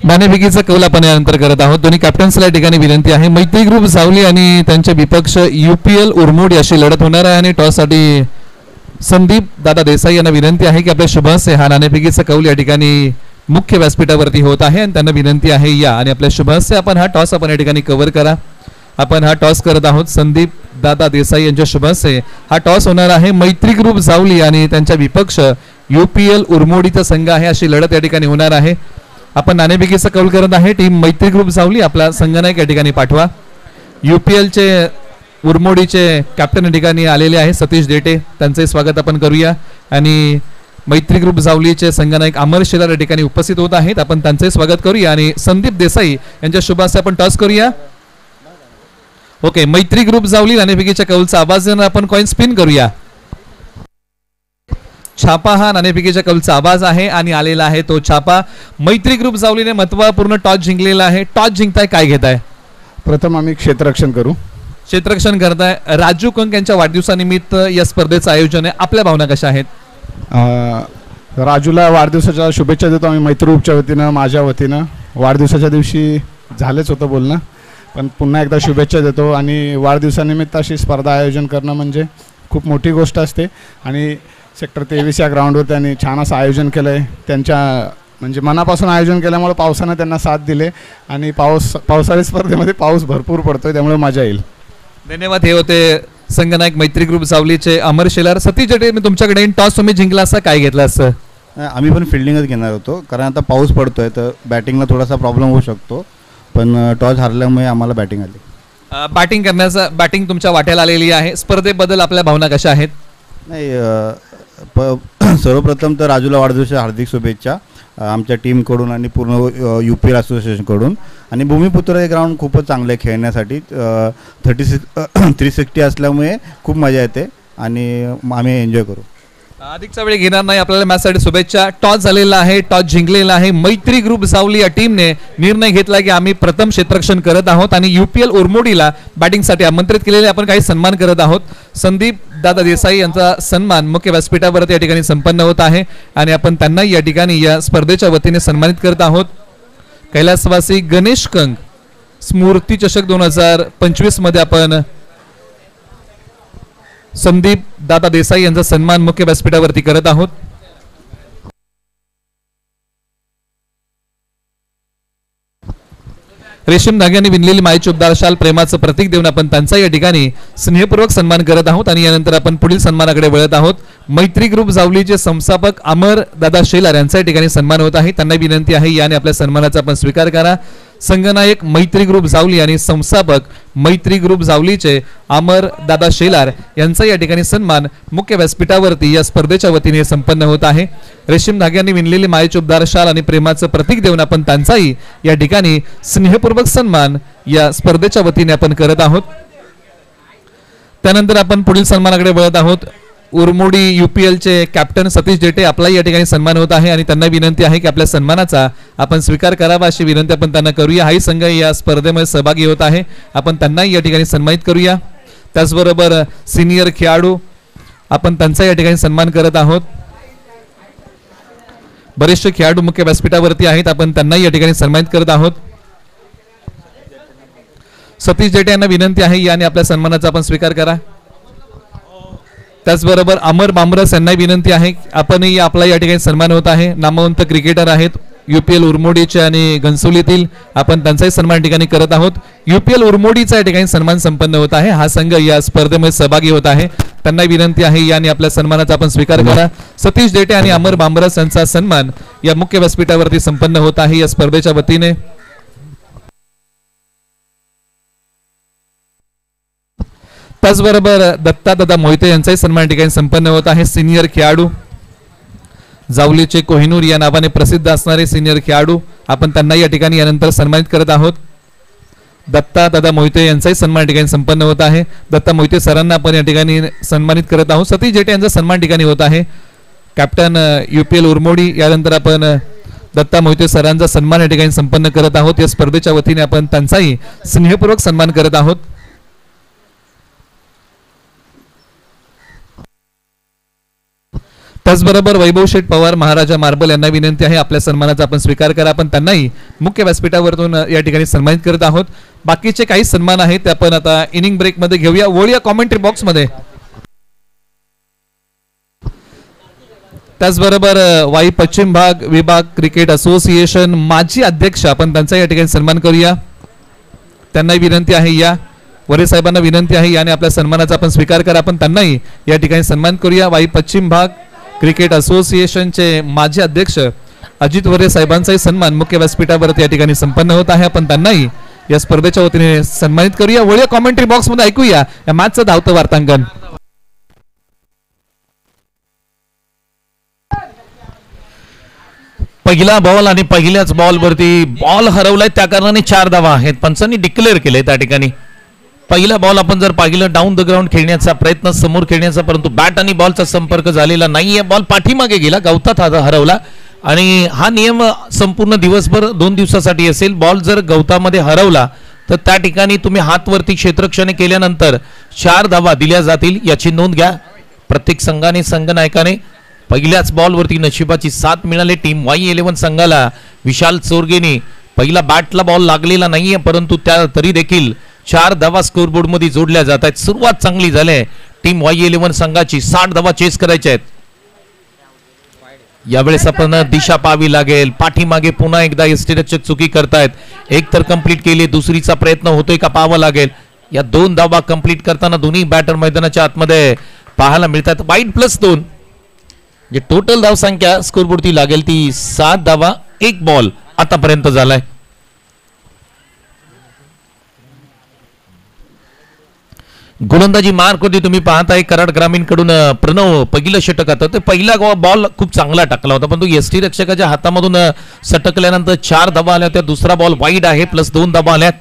C: नाणेफेकीचा कौल आपण यानंतर करत आहोत. दोन्ही कॅप्टन्सला या ठिकाणी विनंती आहे. मैत्री ग्रुप सावली आणि त्यांचे विपक्ष UPL उरमोड अशी लढत होणार आहे आणि टॉससाठी संदीप दादा देसाई यांना विनंती आहे की आपल्या शुभास्य हा नाणेफेकीचा कौल या ठिकाणी मुख्य व्यासपीठावरती होत आहे आणि त्यांना विनंती आहे या आणि आपल्या शुभास्य आपण हा टॉस आपण या ठिकाणी कव्हर करा. आपण हा टॉस करत आहोत. संदीप दादा देसाई यांच्या शुभास्य हा टॉस होणार आहे. मैत्री ग्रुप सावली आणि त्यांच्या विपक्ष UPL उरमोडीचा संघ आहे. अशी लढत या ठिकाणी होणार आहे. आपण नाणेफेकीचा कौल करत आहे. टीम मैत्री ग्रुप सावली आपला संघनायक या ठिकाणी पाठवा. UPL चे उरमोडीचे कॅप्टन या ठिकाणी आलेले आहे सतीश डेटे, त्यांचे स्वागत आपण करूया. आणि मैत्री ग्रुप सावलीचे संघनायक अमर शेलार या ठिकाणी उपस्थित होत आहेत. आपण त्यांचे स्वागत करूया आणि संदीप देसाई यांच्या शुभास्य आपण टॉस करूया. ओके. मैत्री ग्रुप सावली नाणेफेकीच्या कौलचा आवाज देणार आपण कॉइन स्पिन करूया. छापा हा नाणेफेकीच्या कौलचा आवाज आहे आणि आलेला आहे तो छापा. मैत्री ग्रुप सावलीने महत्त्वपूर्ण टॉस जिंकलेला आहे. टॉस जिंकताय काय घेताय?
D: प्रथम आम्ही क्षेत्ररक्षण करू.
C: क्षेत्ररक्षण करताय. राजू कंक यांच्या वाढदिवसानिमित्त या स्पर्धेचं आयोजन आहे. आपल्या भावना कशा आहेत?
D: राजूला वाढदिवसाच्या शुभेच्छा देतो आम्ही मैत्री ग्रुपच्या वतीनं. माझ्या वतीनं वाढदिवसाच्या दिवशी झालेच होतं बोलणं, पण पुन्हा एकदा शुभेच्छा देतो. आणि वाढदिवसानिमित्त अशी स्पर्धा आयोजन करणं म्हणजे खूप मोठी गोष्ट असते आणि सेक्टर 23 या ग्राउंडवर त्यांनी छान असं आयोजन केलं आहे. त्यांच्या म्हणजे मनापासून आयोजन केल्यामुळे पावसानं त्यांना साथ दिले आणि पावसाळी स्पर्धेमध्ये पाऊस भरपूर पडतोय त्यामुळे मजा येईल.
C: धन्यवाद. हे होते संगनायक मैत्री ग्रुप सावलीचे अमर शेलार. सतीश जेटे, मी तुमच्याकडे टॉस तुम्ही जिंकला असता, काय घेतला असतं?
E: आम्ही पण फिल्डिंगच घेणार होतो, कारण आता पाऊस पडतोय तर बॅटिंगला थोडासा प्रॉब्लेम होऊ शकतो, पण टॉस हारल्यामुळे आम्हाला बॅटिंग आली.
C: बॅटिंग तुमच्या वाट्याला आलेली आहे. स्पर्धेबद्दल आपल्या भावना कशा आहेत?
E: नाही, सर्वप्रथम तर राजूला वाढदिवसाच्या हार्दिक शुभेच्छा आमच्या टीमकडून आणि पूर्ण UPL असोसिएशनकडून. आणि भूमिपुत्र हे ग्राउंड खूपच चांगलं आहे खेळण्यासाठी. 360 असल्यामुळे खूप मजा येते आणि आम्ही एन्जॉय करू.
C: अधिकचा वेळ घेणार नाही, आपल्याला मॅचसाठी शुभेच्छा. टॉस झालेला आहे, टॉस जिंकलेला आहे. मैत्री ग्रुप सावली या टीमने निर्णय घेतला की आम्ही प्रथम क्षेत्ररक्षण करत आहोत आणि UPL उरमोडीला बॅटिंगसाठी आमंत्रित केलेले आपण काही सन्मान करत आहोत. संदीप दादा देसाई यांचा सन्मान मुख्य व्यासपीठावरती या ठिकाणी संपन्न होत आहे आणि आपण त्यांना या ठिकाणी या स्पर्धेच्या वतीने सन्मानित करत आहोत. कैलासवासी गणेश कंक स्मृती चषक 2025 मध्ये आपण संदीप दादा देसाई यांचा सन्मान मुख्य व्यासपीठावरती करत आहोत. रेशीम धाग्याने विणलेली मायेची उबदार शाल प्रेमाचं प्रतीक देऊन आपण त्यांचा या ठिकाणी स्नेहपूर्वक सन्मान करत आहोत. आणि यानंतर आपण पुढील सन्मानाकडे वळत आहोत. मैत्री ग्रुप जावलीचे संस्थापक अमर दादा शेलार यांचा या ठिकाणी सन्मान होत आहे. त्यांना विनंती आहे याने आपल्या सन्मानाचा आपण स्वीकार करा. संगनायक मैत्री ग्रुप जावली आणि संस्थापक मैत्री ग्रुप जावलीचे अमर दादा शेलार यांचा या ठिकाणी सन्मान मुख्य व्यासपीठावरती या स्पर्धेच्या वतीने संपन्न होत आहे. रेशीम धाग्यांनी विणलेली मायेची उबदार शाल आणि प्रेमाचं प्रतीक देऊन आपण त्यांचाही या ठिकाणी स्नेहपूर्वक सन्मान या स्पर्धेच्या वतीने आपण करत आहोत. त्यानंतर आपण पुढील सन्मानाकडे वळत आहोत. उरमोडी UPL चे कॅप्टन सतीश जेटे आपला या ठिकाणी सन्मान होत आहे आणि त्यांना विनंती आहे की आपल्या सन्मानाचा आपण स्वीकार करावा अशी विनंती आपण त्यांना करूया. हाही संघ या स्पर्धेमध्ये सहभागी होत आहे, आपण त्यांनाही या ठिकाणी सन्मानित करूया. त्याचबरोबर सिनियर खेळाडू आपण त्यांचा या ठिकाणी सन्मान करत आहोत. बरेचसे खेळाडू मुख्य व्यासपीठावरती आहेत, आपण त्यांनाही या ठिकाणी सन्मानित करत आहोत. सतीश जेटे यांना विनंती आहे याने आपल्या सन्मानाचा आपण स्वीकार करा. त्याचबरोबर अमर बांबरस यांना विनंती आहे आपणही आपला या ठिकाणी सन्मान होत आहे. नामवंत क्रिकेटर आहेत UPL उरमोडीचे आणि घनसोलीतील, आपण त्यांचाही सन्मान ठिकाणी करत आहोत. UPL उरमोडीचा या ठिकाणी सन्मान संपन्न होत आहे. हा संघ या स्पर्धेमध्ये सहभागी होत आहे, त्यांना विनंती आहे याने आपल्या सन्मानाचा आपण स्वीकार करा. सतीश जेटे आणि अमर बांबरस यांचा सन्मान या मुख्य व्यासपीठावरती संपन्न होत आहे या स्पर्धेच्या वतीने. त्याचबरोबर दत्ता दादा मोहिते यांचाही सन्मान ठिकाणी संपन्न होत आहे. सिनियर खेळाडू जावलीचे कोहिनूर या नावाने प्रसिद्ध असणारे सिनियर खेळाडू, आपण त्यांना या ठिकाणी यानंतर सन्मानित करत आहोत. दत्ता दादा मोहिते यांचाही सन्मान ठिकाणी संपन्न होत आहे. दत्ता मोहिते सरांना आपण या ठिकाणी सन्मानित करत आहोत. सतीश जेटे यांचा सन्मान ठिकाणी होत आहे. कॅप्टन UPL उरमोडी, यानंतर आपण दत्ता मोहिते सरांचा सन्मान या ठिकाणी संपन्न करत आहोत. या स्पर्धेच्या वतीने आपण त्यांचाही स्नेहपूर्वक सन्मान करत आहोत. त्याचबरोबर वैभव शेठ पवार महाराजा मार्बल यांना विनंती आहे आपल्या सन्मानाचा आपण स्वीकार करा. आपण त्यांनाही मुख्य व्यासपीठावरून या ठिकाणी सन्मानित करत आहोत. बाकीचे काही सन्मान आहेत ते आपण आता इनिंग ब्रेक मध्ये घेऊया. वळूया कॉमेंट्री बॉक्स मध्ये. त्याचबरोबर वाई पश्चिम भाग विभाग क्रिकेट असोसिएशन माजी अध्यक्ष, आपण त्यांचा या ठिकाणी सन्मान करूया. त्यांनाही विनंती आहे या वरे साहेबांना विनंती आहे याने आपल्या सन्मानाचा आपण स्वीकार करा. आपण त्यांनाही या ठिकाणी सन्मान करूया. वाई पश्चिम भाग क्रिकेट असोसिएशनचे माजी अध्यक्ष अजित वरे साहेबांचाही सन्मान मुख्य व्यासपीठावरती या ठिकाणी संपन्न होत आहे. आपण त्यांनाही या स्पर्धेच्या वतीने सन्मानित करूया. वळूया कॉमेंट्री बॉक्स मध्ये ऐकूया या मॅचचं धावतं वार्तांकन.
A: पहिला बॉल आणि पहिल्याच बॉलवरती बॉल हरवलाय, त्या कारणाने 4 धावा आहेत. पंचांनी डिक्लेअर केले त्या ठिकाणी. पहिला बॉल आपण जर पाहिलं डाऊन द ग्राउंड खेळण्याचा प्रयत्न, समोर खेळण्याचा, परंतु बॅट आणि बॉलचा संपर्क झालेला नाहीये. बॉल पाठीमागे गेला, गवतात हरवला आणि हा नियम संपूर्ण दिवसभर 2 दिवसासाठी असेल. बॉल जर गवतामध्ये हरवला तर त्या ठिकाणी तुम्ही हातवरती क्षेत्ररक्षण केल्यानंतर 4 धावा दिल्या जातील, याची नोंद घ्या. प्रत्येक संघाने संघनायकाने पहिल्याच बॉलवरती नशिबाची साथ मिळाली. टीम Y11 संघाला विशाल चोरगेने पहिला बॅटला बॉल लागलेला नाहीये, परंतु त्या तरी देखील 4 धावा स्कोरबोर्ड मध्ये जोडल्या जात आहेत. सुरुवात चांगली झाली. टीम Y11 संघाची 60 धावा चेस करायच्या आहेत. यावेळेस आपण दिशा पाहावी लागेल. पाठीमागे पुन्हा एकदा यष्टीरक्षक चुकी करतायत. एक तर कंप्लीट केली, दुसरीचा प्रयत्न होतोय का पाहावं लागेल. या 2 धावा कंप्लीट करताना दोन्ही बॅटर मैदानाच्या आतमध्ये पाहायला मिळतात. वाईड +2 जे टोटल धाव संख्या स्कोरबोर्डती लागेल ती 7 धावा 1 बॉल आतापर्यंत झालाय. गोलंदाजी मार्क होती तुम्ही पाहताय कराड ग्रामीण कडून प्रणव पहिलं षटक आता. ते पहिला बॉल खूप चांगला टाकला होता, पण तो यष्टी रक्षकाच्या हातामधून सटकल्यानंतर 4 धावा आल्या. त्या दुसरा बॉल वाईड आहे, +2 धावा आल्यात.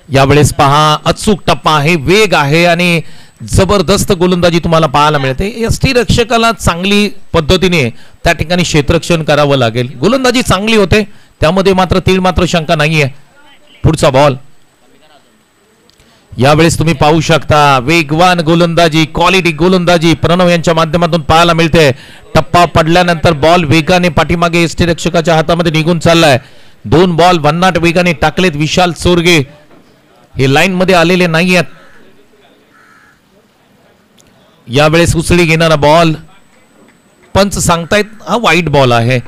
A: यावेळेस पहा अचूक टप्पा आहे, वेग आहे आणि जबरदस्त गोलंदाजी तुम्हाला पाहायला मिळते. यष्टी रक्षकाला चांगली पद्धतीने त्या ठिकाणी क्षेत्ररक्षण करावं लागेल. गोलंदाजी चांगली होते, त्यामध्ये मात्र तीळ मात्र शंका नाहीये. पुढचा बॉल यावेळेस तुम्ही पाहू शकता वेगवान गोलंदाजी, क्वालिटी गोलंदाजी प्रणव यांच्या माध्यमातून पाहायला मिळते. टप्पा पडल्यानंतर बॉल वेगाने पाठीमागे यष्टी रक्षकाच्या हातामध्ये निघून चाललाय. 2 बॉल भन्नाट वेगाने टाकलेत विशाल चोरगे. हे लाईन मध्ये आलेले नाही आहेत. यावेळेस उसळी घेणारा बॉल पंच सांगतायत हा वाईट बॉल आहे.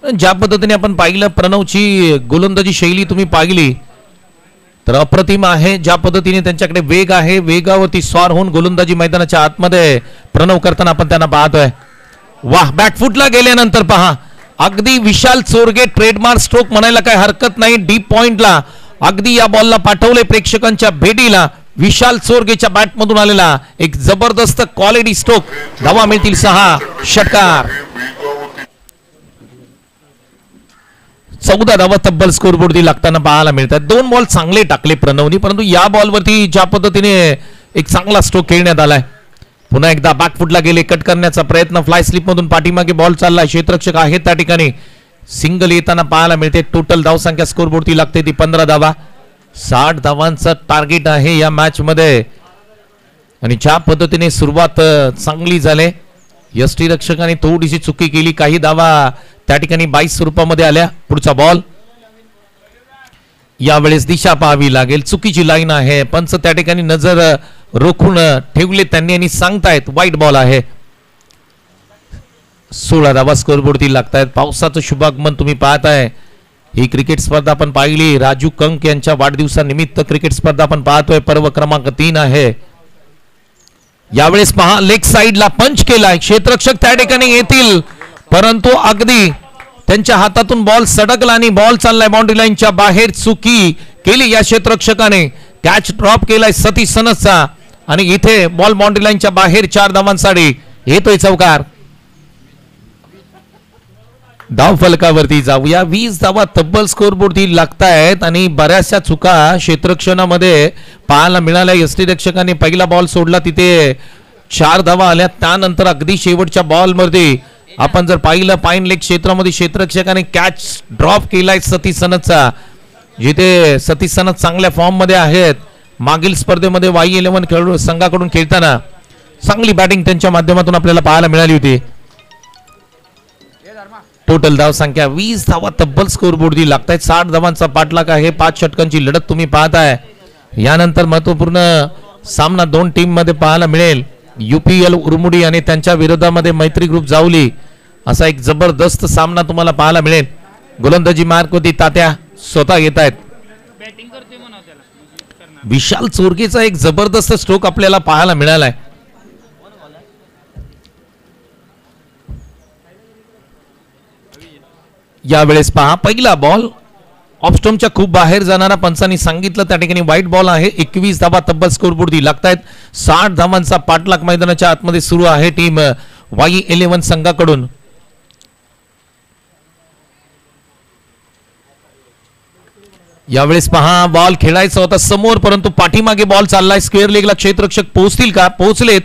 A: ज्या पद्धतीने आपण पाहिलं प्रणवची गोलंदाजी शैली तुम्ही पाहिली तर अप्रतिम आहे. ज्या पद्धतीने त्यांच्याकडे वेग आहे, वेगावरती स्वार होऊन गोलंदाजी मैदानाच्या आतमध्ये प्रणव करताना आपण त्यांना पाहतोय. वाह, बॅकफुटला गेल्यानंतर पहा अगदी विशाल चोरगे ट्रेडमार्क स्ट्रोक म्हणायला काही हरकत नाही. डीप पॉइंटला अगदी या बॉलला पाठवले प्रेक्षकांच्या भेटीला. विशाल चोरगेच्या बॅटमधून आलेला एक जबरदस्त क्वालिटी स्ट्रोक. धावा मिळतील 6. षटकार 14 धावा तब्बल स्कोरबोर्डती लागताना पाहायला मिळतात. 2 बॉल चांगले टाकले प्रणवनी, परंतु या बॉलवरती ज्या पद्धतीने एक चांगला स्ट्रोक खेळण्यात आलाय. पुन्हा एकदा बॅकफुटला गेले, कट करण्याचा प्रयत्न. फ्लाय स्लिप मधून पाठीमागे बॉल चाललाय. क्षेत्ररक्षक आहेत त्या ठिकाणी. सिंगल येताना पाहायला मिळते. टोटल धाव संख्या स्कोरबोर्डती लागते ती 15 धावा. 60 धावांचं टार्गेट आहे या मॅच मध्ये आणि ज्या पद्धतीने सुरुवात चांगली झाली. यष्टी रक्षकाने थोडीशी चुकी केली, काही धावा त्या ठिकाणी 22 स्वरूपामध्ये आल्या. पुढचा बॉल यावेळेस दिशा पाहावी लागेल. चुकीची लाईन आहे, पंच त्या ठिकाणी नजर रोखून ठेवले त्यांनी आणि सांगतायत वाईट बॉल आहे. 16 धावा स्कोरबोर्डती लागतायत. पावसाचं शुभागमन तुम्ही पाहताय. ही क्रिकेट स्पर्धा आपण पाहिली. राजू कंक यांच्या वाढदिवसानिमित्त क्रिकेट स्पर्धा आपण पाहतोय. पर्व क्रमांक 3 आहे. यावेळेस पहा लेग साइडला पंच केलाय. क्षेत्ररक्षक त्या ठिकाणी येतील, परंतु अगदी त्यांच्या हातातून बॉल सडकला आणि बॉल चाललाय बाउंड्री लाईनच्या बाहेर. चुकी केली या क्षेत्ररक्षकाने. कॅच ड्रॉप केलाय सतीश सनसचा आणि इथे बॉल बाउंड्री लाईनच्या बाहेर. 4 धावांसाठी येतोय चौकार. धाव फलकावरती जाऊया. 20 धावा तब्बल स्कोरबोर्डती लागतायत आणि बऱ्याचशा चुका क्षेत्ररक्षणामध्ये पाहायला मिळाल्या. यष्टीरक्षकाने पहिला बॉल सोडला, तिथे 4 धावा आल्या. त्यानंतर अगदी शेवटच्या बॉल मध्ये आपण जर पाहिलं पाईन लेग क्षेत्रामध्ये क्षेत्ररक्षकाने कॅच ड्रॉप केलाय सतीश सनतचा. जिथे सतीश सनत चांगल्या फॉर्म मध्ये आहेत. मागील स्पर्धेमध्ये Y11 संघाकडून खेळताना चांगली बॅटिंग त्यांच्या माध्यमातून आपल्याला पाहायला मिळाली होती. टोटल धाव संख्या 20 धावा तब्बल स्कोरबोर्डती लागतायत. 60 धावांचा पाठलाग आहे. 5 षटकांची लढत तुम्ही पाहताय. यानंतर महत्वपूर्ण सामना 2 टीम मध्ये पाहायला मिळेल. UPL उरमुडी आणि त्यांच्या विरोधामध्ये मैत्री ग्रुप जावली असा एक जबरदस्त सामना तुम्हाला पाहायला मिळेल. गोलंदाजी मार्क होती तात्या स्वतः येत आहेत. विशाल चोरगेचा एक जबरदस्त स्ट्रोक आपल्याला पाहायला मिळालाय. यावेळेस पहा पहिला बॉल ऑफस्टम्पच्या खूप बाहेर जाणारा पंचांनी सांगितलं त्या ठिकाणी वाईट बॉल आहे. 21 धावा तब्बल स्कोरबोर्डती लागतायत. 60 धावांचा पाठलाग मैदानाच्या आतमध्ये सुरू आहे टीम Y11 संघाकडून. यावेळेस पहा बॉल खेळायचा होता समोर, परंतु पाठीमागे बॉल चाललाय. स्क्वेअर लेगला क्षेत्ररक्षक पोहोचतील का? पोहोचलेत.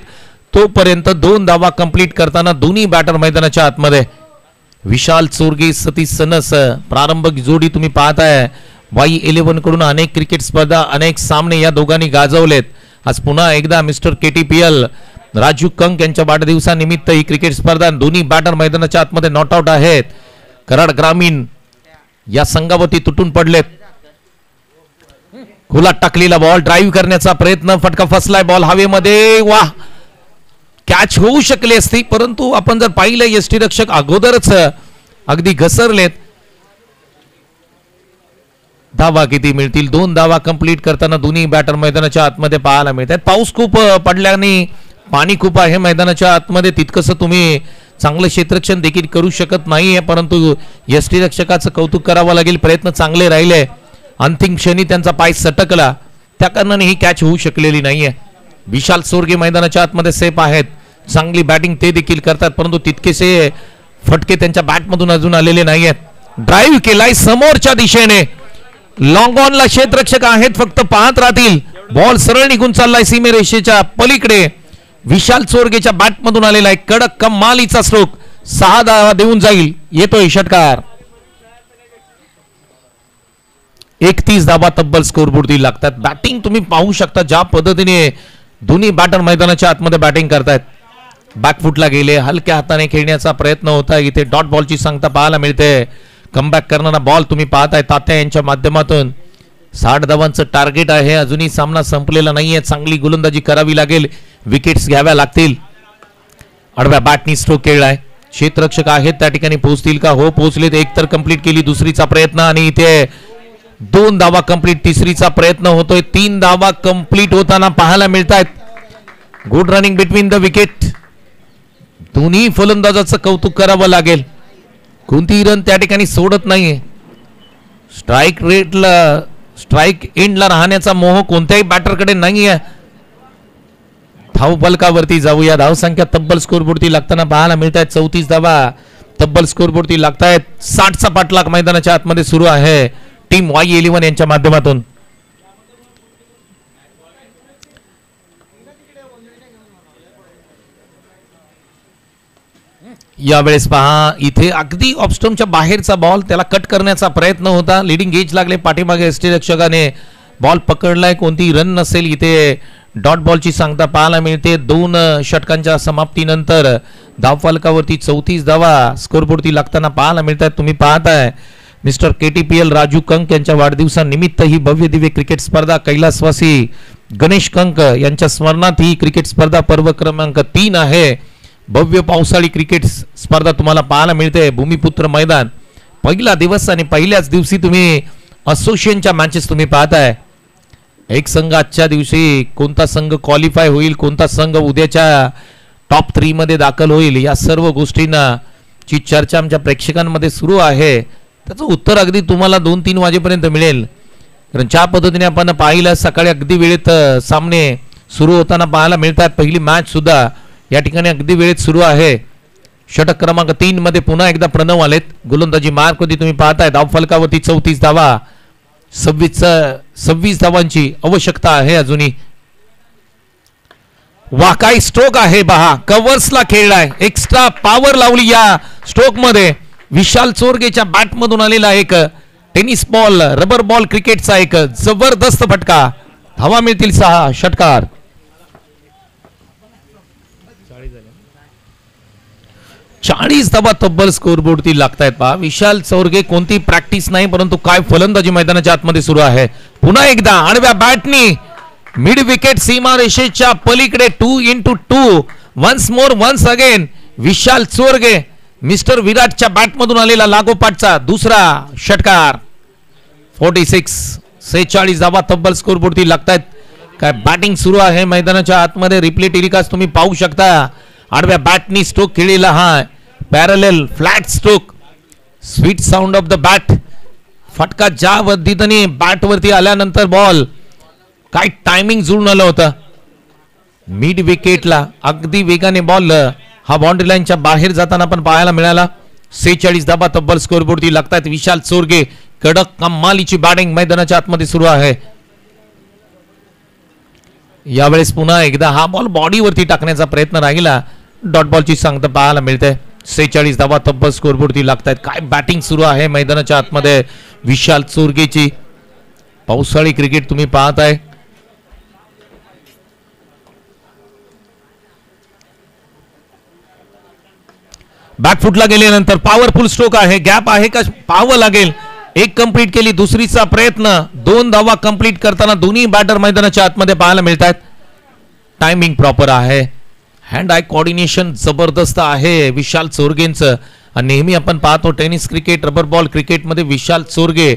A: तोपर्यंत 2 धावा कंप्लीट करताना दोन्ही बॅटर मैदानाच्या आतमध्ये. विशाल चोरगे सतीश सनस प्रारंभिक जोडी तुम्ही पाहताय. Y11 कडून अनेक क्रिकेट स्पर्धा अनेक सामने या दोघांनी गाजवलेत. आज पुन्हा एकदा मिस्टर KTPL राजू कंक यांच्या वाढदिवसानिमित्त ही क्रिकेट स्पर्धा. दोन्ही बॅटर मैदानाच्या आतमध्ये नॉट आउट आहेत. कराड ग्रामीण या संघावरती तुटून पडलेत. खुला टाकलेला बॉल ड्राईव्ह करण्याचा प्रयत्न. फटका फसलाय. बॉल हवेमध्ये. वाह, कॅच होऊ शकली असती, परंतु आपण जर पाहिलं यष्टीरक्षक अगोदरच अगदी घसरलेत. धावा किती मिळतील? 2 धावा कंप्लीट करताना दोन्ही बॅटर मैदानाच्या आतमध्ये पाहायला मिळतात. पाऊस खूप पडल्याने पाणी खूप आहे मैदानाच्या आतमध्ये, तितकंसं तुम्ही चांगलं क्षेत्ररक्षण देखील करू शकत नाहीये, परंतु यष्टीरक्षकाचं कौतुक करावं लागेल. प्रयत्न चांगले राहिले, अंतिम क्षणी त्यांचा पाय सटकला, त्या कारणाने ही कॅच होऊ शकलेली नाहीये. विशाल चोरगे मैदानाच्या आतमध्ये सेफ आहेत, चांगली बॅटिंग ते देखील करतात, परंतु तितकेसे फटके त्यांच्या बॅटमधून अजून आलेले नाहीयेत. ड्राईव्ह केलाय समोरच्या दिशेने, लॉंग ऑनला क्षेत्ररक्षक आहेत, फक्त पाहत राहतील. बॉल सरळ निघून चाललाय सीमेरेषेच्या पलीकडे. विशाल चोरगेच्या बॅटमधून आलेला आहे कडक कमालीचा स्ट्रोक, 6 धावा देऊन जाईल. येतोय षटकार. 31 धावा तब्बल स्कोरबोर्डती लागतात. बॅटिंग तुम्ही पाहू शकता ज्या पद्धतीने दोन्ही बॅटर मैदानाच्या आतमध्ये बॅटिंग करतायत. बॅकफुटला गेले, हलक्या हाताने खेळण्याचा प्रयत्न होता. इथे डॉट बॉलची सांगता पाहायला मिळते. कमबॅक करणारा बॉल तुम्ही पाहताय तात्या यांच्या माध्यमातून. 60 धावांचं टार्गेट आहे, अजूनही सामना संपलेला नाहीये. चांगली गोलंदाजी करावी लागेल, विकेट्स घ्याव्या लागतील. आडव्या बॅटनी स्ट्रोक खेळलाय, क्षेत्ररक्षक आहेत त्या ठिकाणी पोहोचतील का? हो पोहोचलेत. एक तर कंप्लीट केली, दुसरीचा प्रयत्न आणि इथे 2 धावा कंप्लीट, तिसरीचा प्रयत्न होतोय. 3 धावा कंप्लीट होताना पाहायला मिळतात. Good running between the wicket. दोन्ही फलंदाजाचं कौतुक करावं लागेल, कोणतीही रन त्या ठिकाणी सोडत नाहीये. स्ट्राईक एंडला राहण्याचा मोह कोणत्याही बॅटरकडे नाहीये. धाव फलकावरती जाऊया. धावसंख्या तब्बल स्कोरबोर्डती लागताना पाहायला मिळत आहेत. 34 धावा तब्बल स्कोरबोर्डती लागतायत. 60चा पाठलाग मैदानाच्या आतमध्ये सुरू आहे टीम Y11 यांच्या माध्यमातून. यावेळेस पहा इथे अगदी ऑफस्टम्पच्या बाहेरचा बॉल, त्याला कट करण्याचा प्रयत्न होता. लिडिंग एज लागले पाठीमागे यष्टीरक्षकाने बॉल पकडलाय. कोणती रन नसेल. इथे डॉट बॉलची सांगता पाहायला मिळते. 2 षटकांच्या समाप्तीनंतर धावफलकावरती 34 धावा स्कोरबोर्डती लागताना पाहायला मिळतात. तुम्ही पाहताय मिस्टर KTPL राजू कंक यांच्या वाढदिवसानिमित्त ही भव्य दिव्य क्रिकेट स्पर्धा कैलासवासी गणेश कंक यांच्या स्मरणार्थ ही क्रिकेट स्पर्धा पर्व क्रमांक 3 आहे. भव्य पावसाळी क्रिकेट स्पर्धा तुम्हाला पाहायला मिळते. भूमिपुत्र मैदान, पहिला दिवस आणि पहिल्याच दिवशी तुम्ही असोसिएशनच्या मॅचेस तुम्ही पाहताय. एक संघ आजच्या दिवशी कोणता संघ क्वालिफाय होईल, कोणता संघ उद्याच्या टॉप 3 मध्ये दाखल होईल, या सर्व गोष्टींना ची चर्चा आमच्या प्रेक्षकांमध्ये सुरू आहे. त्याचं उत्तर अगदी तुम्हाला 2-3 वाजेपर्यंत मिळेल. कारण ज्या पद्धतीने आपण पाहिलं सकाळी अगदी वेळेत सामने सुरू होताना पाहायला मिळतात. पहिली मॅच सुद्धा या ठिकाणी अगदी वेळेत सुरू आहे. षटक क्रमांक 3 मध्ये पुन्हा एकदा प्रणव आलेत. गोलंदाजी मार्क होती तुम्ही पाहताय. धावफलकावरती 34 धावा, 26 धावांची आवश्यकता आहे अजूनही. वाकाई स्ट्रोक आहे पहा, कव्हर्सला खेळलाय, एक्स्ट्रा पॉवर लावली या स्ट्रोक मध्ये. विशाल चोरगेच्या बॅट मधून आलेला एक टेनिस बॉल, रबर बॉल क्रिकेटचा एक जबरदस्त फटका. धावा मिळतील 6. षटकार. 40 धावा तब्बल स्कोरबोर्डती लागतायत पहा. विशाल चोरगे कोणती प्रॅक्टिस नाही, परंतु काय फलंदाजी मैदानाच्या आतमध्ये सुरू आहे. पुन्हा एकदा आडव्या बॅटनी मिड विकेट सीमारेषेच्या पलीकडे 2x2. Once more once again Vishal Chorge mister विराटच्या बॅटमधून आलेला लागोपाठचा दुसरा षटकार. 46 धावा तब्बल स्कोरबोर्डती लागतायत. काय बॅटिंग सुरू आहे मैदानाच्या आतमध्ये. रिप्ले टेलिकास्ट तुम्ही पाहू शकता. आडव्या बॅटनी स्ट्रोक खेळलेला हा parallel flat stroke. Sweet sound of the bat. फटका ज्या पद्धतीने बॅट वरती आल्यानंतर बॉल काय टायमिंग जुळून आलं होतं. मिड विकेटला अगदी वेगाने बॉल हा बाउंड्री लाईनच्या बाहेर जाताना पण पाहायला मिळाला. 46 धावा तब्बल स्कोरबोर्डती लागतात. विशाल चोरगे कडक कमालीची बॅटिंग मैदानाच्या आतमध्ये सुरू आहे. यावेळेस पुन्हा एकदा हा बॉल बॉडीवरती टाकण्याचा प्रयत्न राहिला. डॉट बॉलची सांगता पाहायला मिळते. 46 धावा तब्बल स्कोरबोर्डती लागतात. काय बॅटिंग सुरू आहे मैदानाच्या आतमध्ये विशाल चोरगेची. पावसाळी क्रिकेट तुम्ही पाहताय. बॅकफुटला गेल्यानंतर पॉवरफुल स्ट्रोक आहे. गॅप आहे का पाहावं लागेल. एक कंप्लीट केली, दुसरीचा प्रयत्न. 2 धावा कंप्लीट करताना दोन्ही बॅटर मैदानाच्या आतमध्ये पाहायला मिळतात. टायमिंग प्रॉपर आहे. हँड आय कोऑर्डिनेशन जबरदस्त आहे विशाल चोरगेंचं. आणि नेहमी आपण पाहतो टेनिस क्रिकेट, रबर बॉल क्रिकेटमध्ये विशाल चोरगे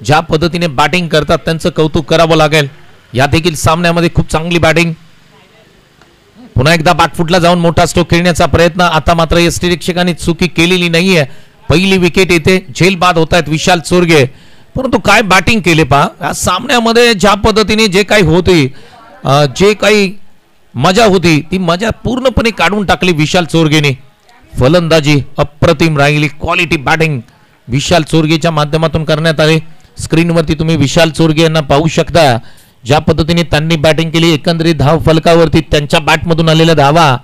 A: ज्या पद्धतीने बॅटिंग करतात त्यांचं कौतुक करावं लागेल. या देखील सामन्यामध्ये खूप चांगली बॅटिंग. पुन्हा एकदा बॅकफुटला जाऊन मोठा स्ट्रोक खेळण्याचा प्रयत्न. आता मात्र यष्टिरक्षकांनी चुकी केलेली नाहीये. पहिली विकेट येते, झेल बाद होत आहेत विशाल चोरगे. परंतु काय बॅटिंग केले पहा या सामन्यामध्ये. ज्या पद्धतीने जे काही होते, जे काही मजा होती ती मजा पूर्णपणे काढून टाकली विशाल चोरगेने. फलंदाजी अप्रतिम राहिली. क्वालिटी बॅटिंग विशाल चोरगेच्या माध्यमातून करण्यात आली. स्क्रीनवरती तुम्ही विशाल चोरगे यांना पाहू शकता ज्या पद्धतीने त्यांनी बॅटिंग केली. एकंदरीत धाव फलकावरती त्यांच्या बॅटमधून आलेल्या धावा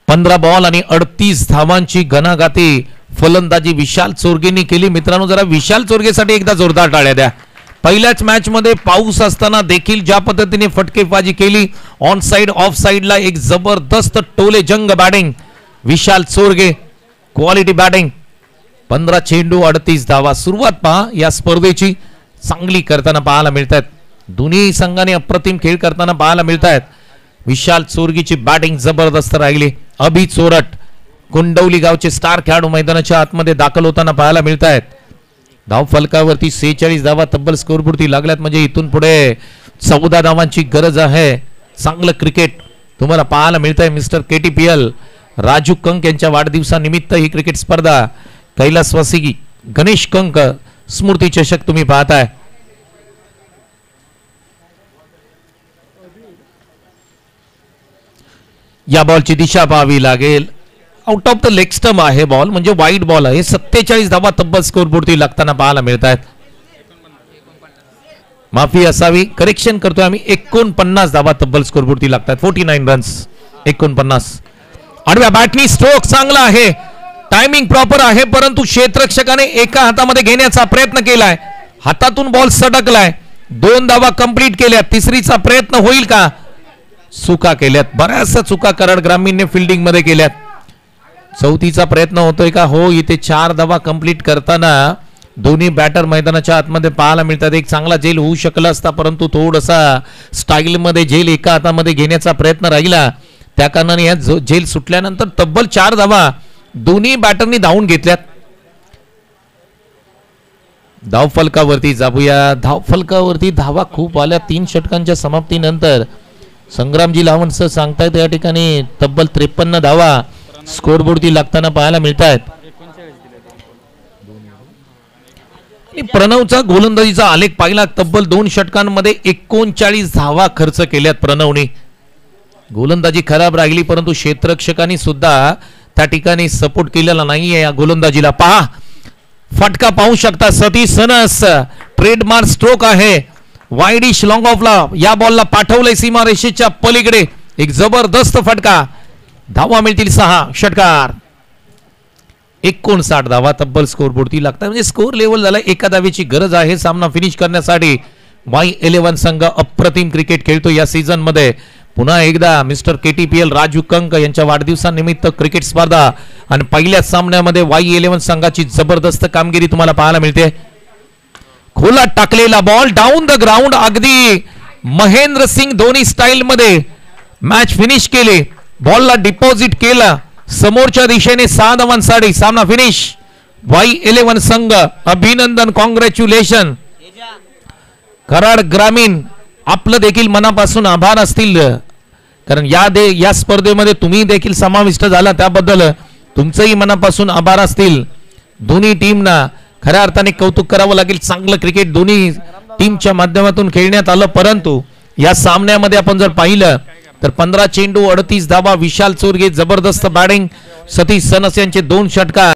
A: 15 बॉल आणि 38 धावांची घनाघाती फलंदाजी विशाल चोरगेंनी केली. मित्रांनो जरा विशाल चोरगेसाठी एकदा जोरदार टाळ्या द्या. पहिल्याच मॅच मध्ये पाऊस असताना देखील ज्या पद्धतीने फटकेबाजी केली. ऑन साइड ऑफ साइडला एक जबरदस्त टोले जंग batting Vishal Chorge. Quality batting. 15 चेंडू 38 धावा. सुरुवात पहा या स्पर्धेची चांगली करताना पाहायला मिळत आहेत. दोन्ही संघाने अप्रतिम खेळ करताना पाहायला मिळत आहेत. विशाल चोरगेची बॅटिंग जबरदस्त राहिली. अभि चोरट कुंडवली गावचे स्टार खेळाडू मैदानाच्या आतमध्ये दाखल होताना पाहायला मिळत आहेत. धाव फलकावरती 46 धावा तब्बल स्कोरपुरती लागल्यात. म्हणजे इथून पुढे 14 धावांची गरज आहे. चांगलं क्रिकेट तुम्हाला पाहायला मिळत आहे. मिस्टर KTPL राजू कंक यांच्या वाढदिवसानिमित्त ही क्रिकेट स्पर्धा कैलासवासी गणेश कंक स्मृती चषक तुम्ही पाहताय. या बॉलची दिशा पाहावी लागेल. Out of the leg stump आहे बॉल, म्हणजे वाईड बॉल आहे. 47 धावा तब्बल स्कोरपुरती लागताना पाहायला मिळत आहेत. माफी असावी, करेक्शन करतोय आम्ही. 49 धावा तब्बल स्कोरपुरती लागतात. 49 रन्स 49. आडव्या बॅटनी स्ट्रोक चांगला आहे. टायमिंग प्रॉपर आहे. परंतु क्षेत्ररक्षकाने एका हातामध्ये घेण्याचा प्रयत्न केलाय. हातातून बॉल सटकलाय. 2 धावा कंप्लीट केल्या. तिसरीचा प्रयत्न होईल का? चुका केल्यात. बऱ्याचशा चुका कराड ग्रामीणने फिल्डिंग मध्ये केल्यात. चौथीचा प्रयत्न होतोय का? हो. इथे 4 धावा कंप्लीट करताना दोन्ही बॅटर मैदानाच्या आतमध्ये पाहायला मिळतात. एक चांगला झेल होऊ शकला असता, परंतु थोडासा स्टाईल मध्ये झेल एका हातामध्ये घेण्याचा प्रयत्न राहिला. त्या कारणाने या झेल सुटल्यानंतर तब्बल 4 धावा दोन्ही बॅटरनी धावून घेतल्यात. धाव फलकावरती जाऊया. धाव फलकावरती धावा खूप आल्या. 3 षटकांच्या समाप्तीनंतर संग्रामजी लावणसह सांगतायत या ठिकाणी तब्बल 53 धावा स्कोरबोर्डती लागताना पाहायला मिळत आहेत. आणि प्रणवचा गोलंदाजीचा आलेख पाहिला. तब्बल 2 षटकांमध्ये 39 धावा खर्च केल्यात प्रणवने. गोलंदाजी खराब राहिली, परंतु क्षेत्ररक्षकांनी सुद्धा त्या ठिकाणी सपोर्ट केलेला नाहीये या गोलंदाजीला. पहा फटका पाहू शकता. सतीश सनस ट्रेडमार्क स्ट्रोक आहे. वाईडिश लॉंग ऑफला या बॉलला पाठवलंय सीमा रेषेच्या पलीकडे. एक जबरदस्त फटका. धावा मिळतील 6 षटकार. 59 धावा तब्बल स्कोरबोर्डती लागतात. म्हणजे स्कोर लेवल झाला. एका धावेची गरज आहे सामना फिनिश करण्यासाठी. Y11 संघ अप्रतिम क्रिकेट खेळतो या सीझन मध्ये. पुन्हा एकदा मिस्टर KTPL राजू कंक यांच्या वाढदिवसानिमित्त क्रिकेट स्पर्धा आणि पहिल्या सामन्यामध्ये Y11 संघाची जबरदस्त कामगिरी तुम्हाला पाहायला मिळते. खोला टाकलेला बॉल डाऊन द ग्राउंड. अगदी महेंद्र सिंग धोनी स्टाईल मध्ये मॅच फिनिश केली. बॉलला डिपॉझिट केला. समोरच्या दिशेने 6 धावांसाठी सामना फिनिश. Y11 संघ अभिनंदन, कॉंग्रॅच्युलेशन. कराड ग्रामीण आपलं देखील मनापासून आभार असतील, कारण या स्पर्धेमध्ये तुम्ही देखील समाविष्ट झाला त्याबद्दल तुमचंही मनापासून आभार असतील. दोन्ही टीमना खऱ्या अर्थाने कौतुक करावं लागेल. चांगलं क्रिकेट दोन्ही टीमच्या माध्यमातून खेळण्यात आलं. परंतु या सामन्यामध्ये आपण जर पाहिलं तर 15 चेंडू 38 धावा. विशाल चोरगे जबरदस्त बॅटिंग. सतीश सनस यांचे 2 षटकार.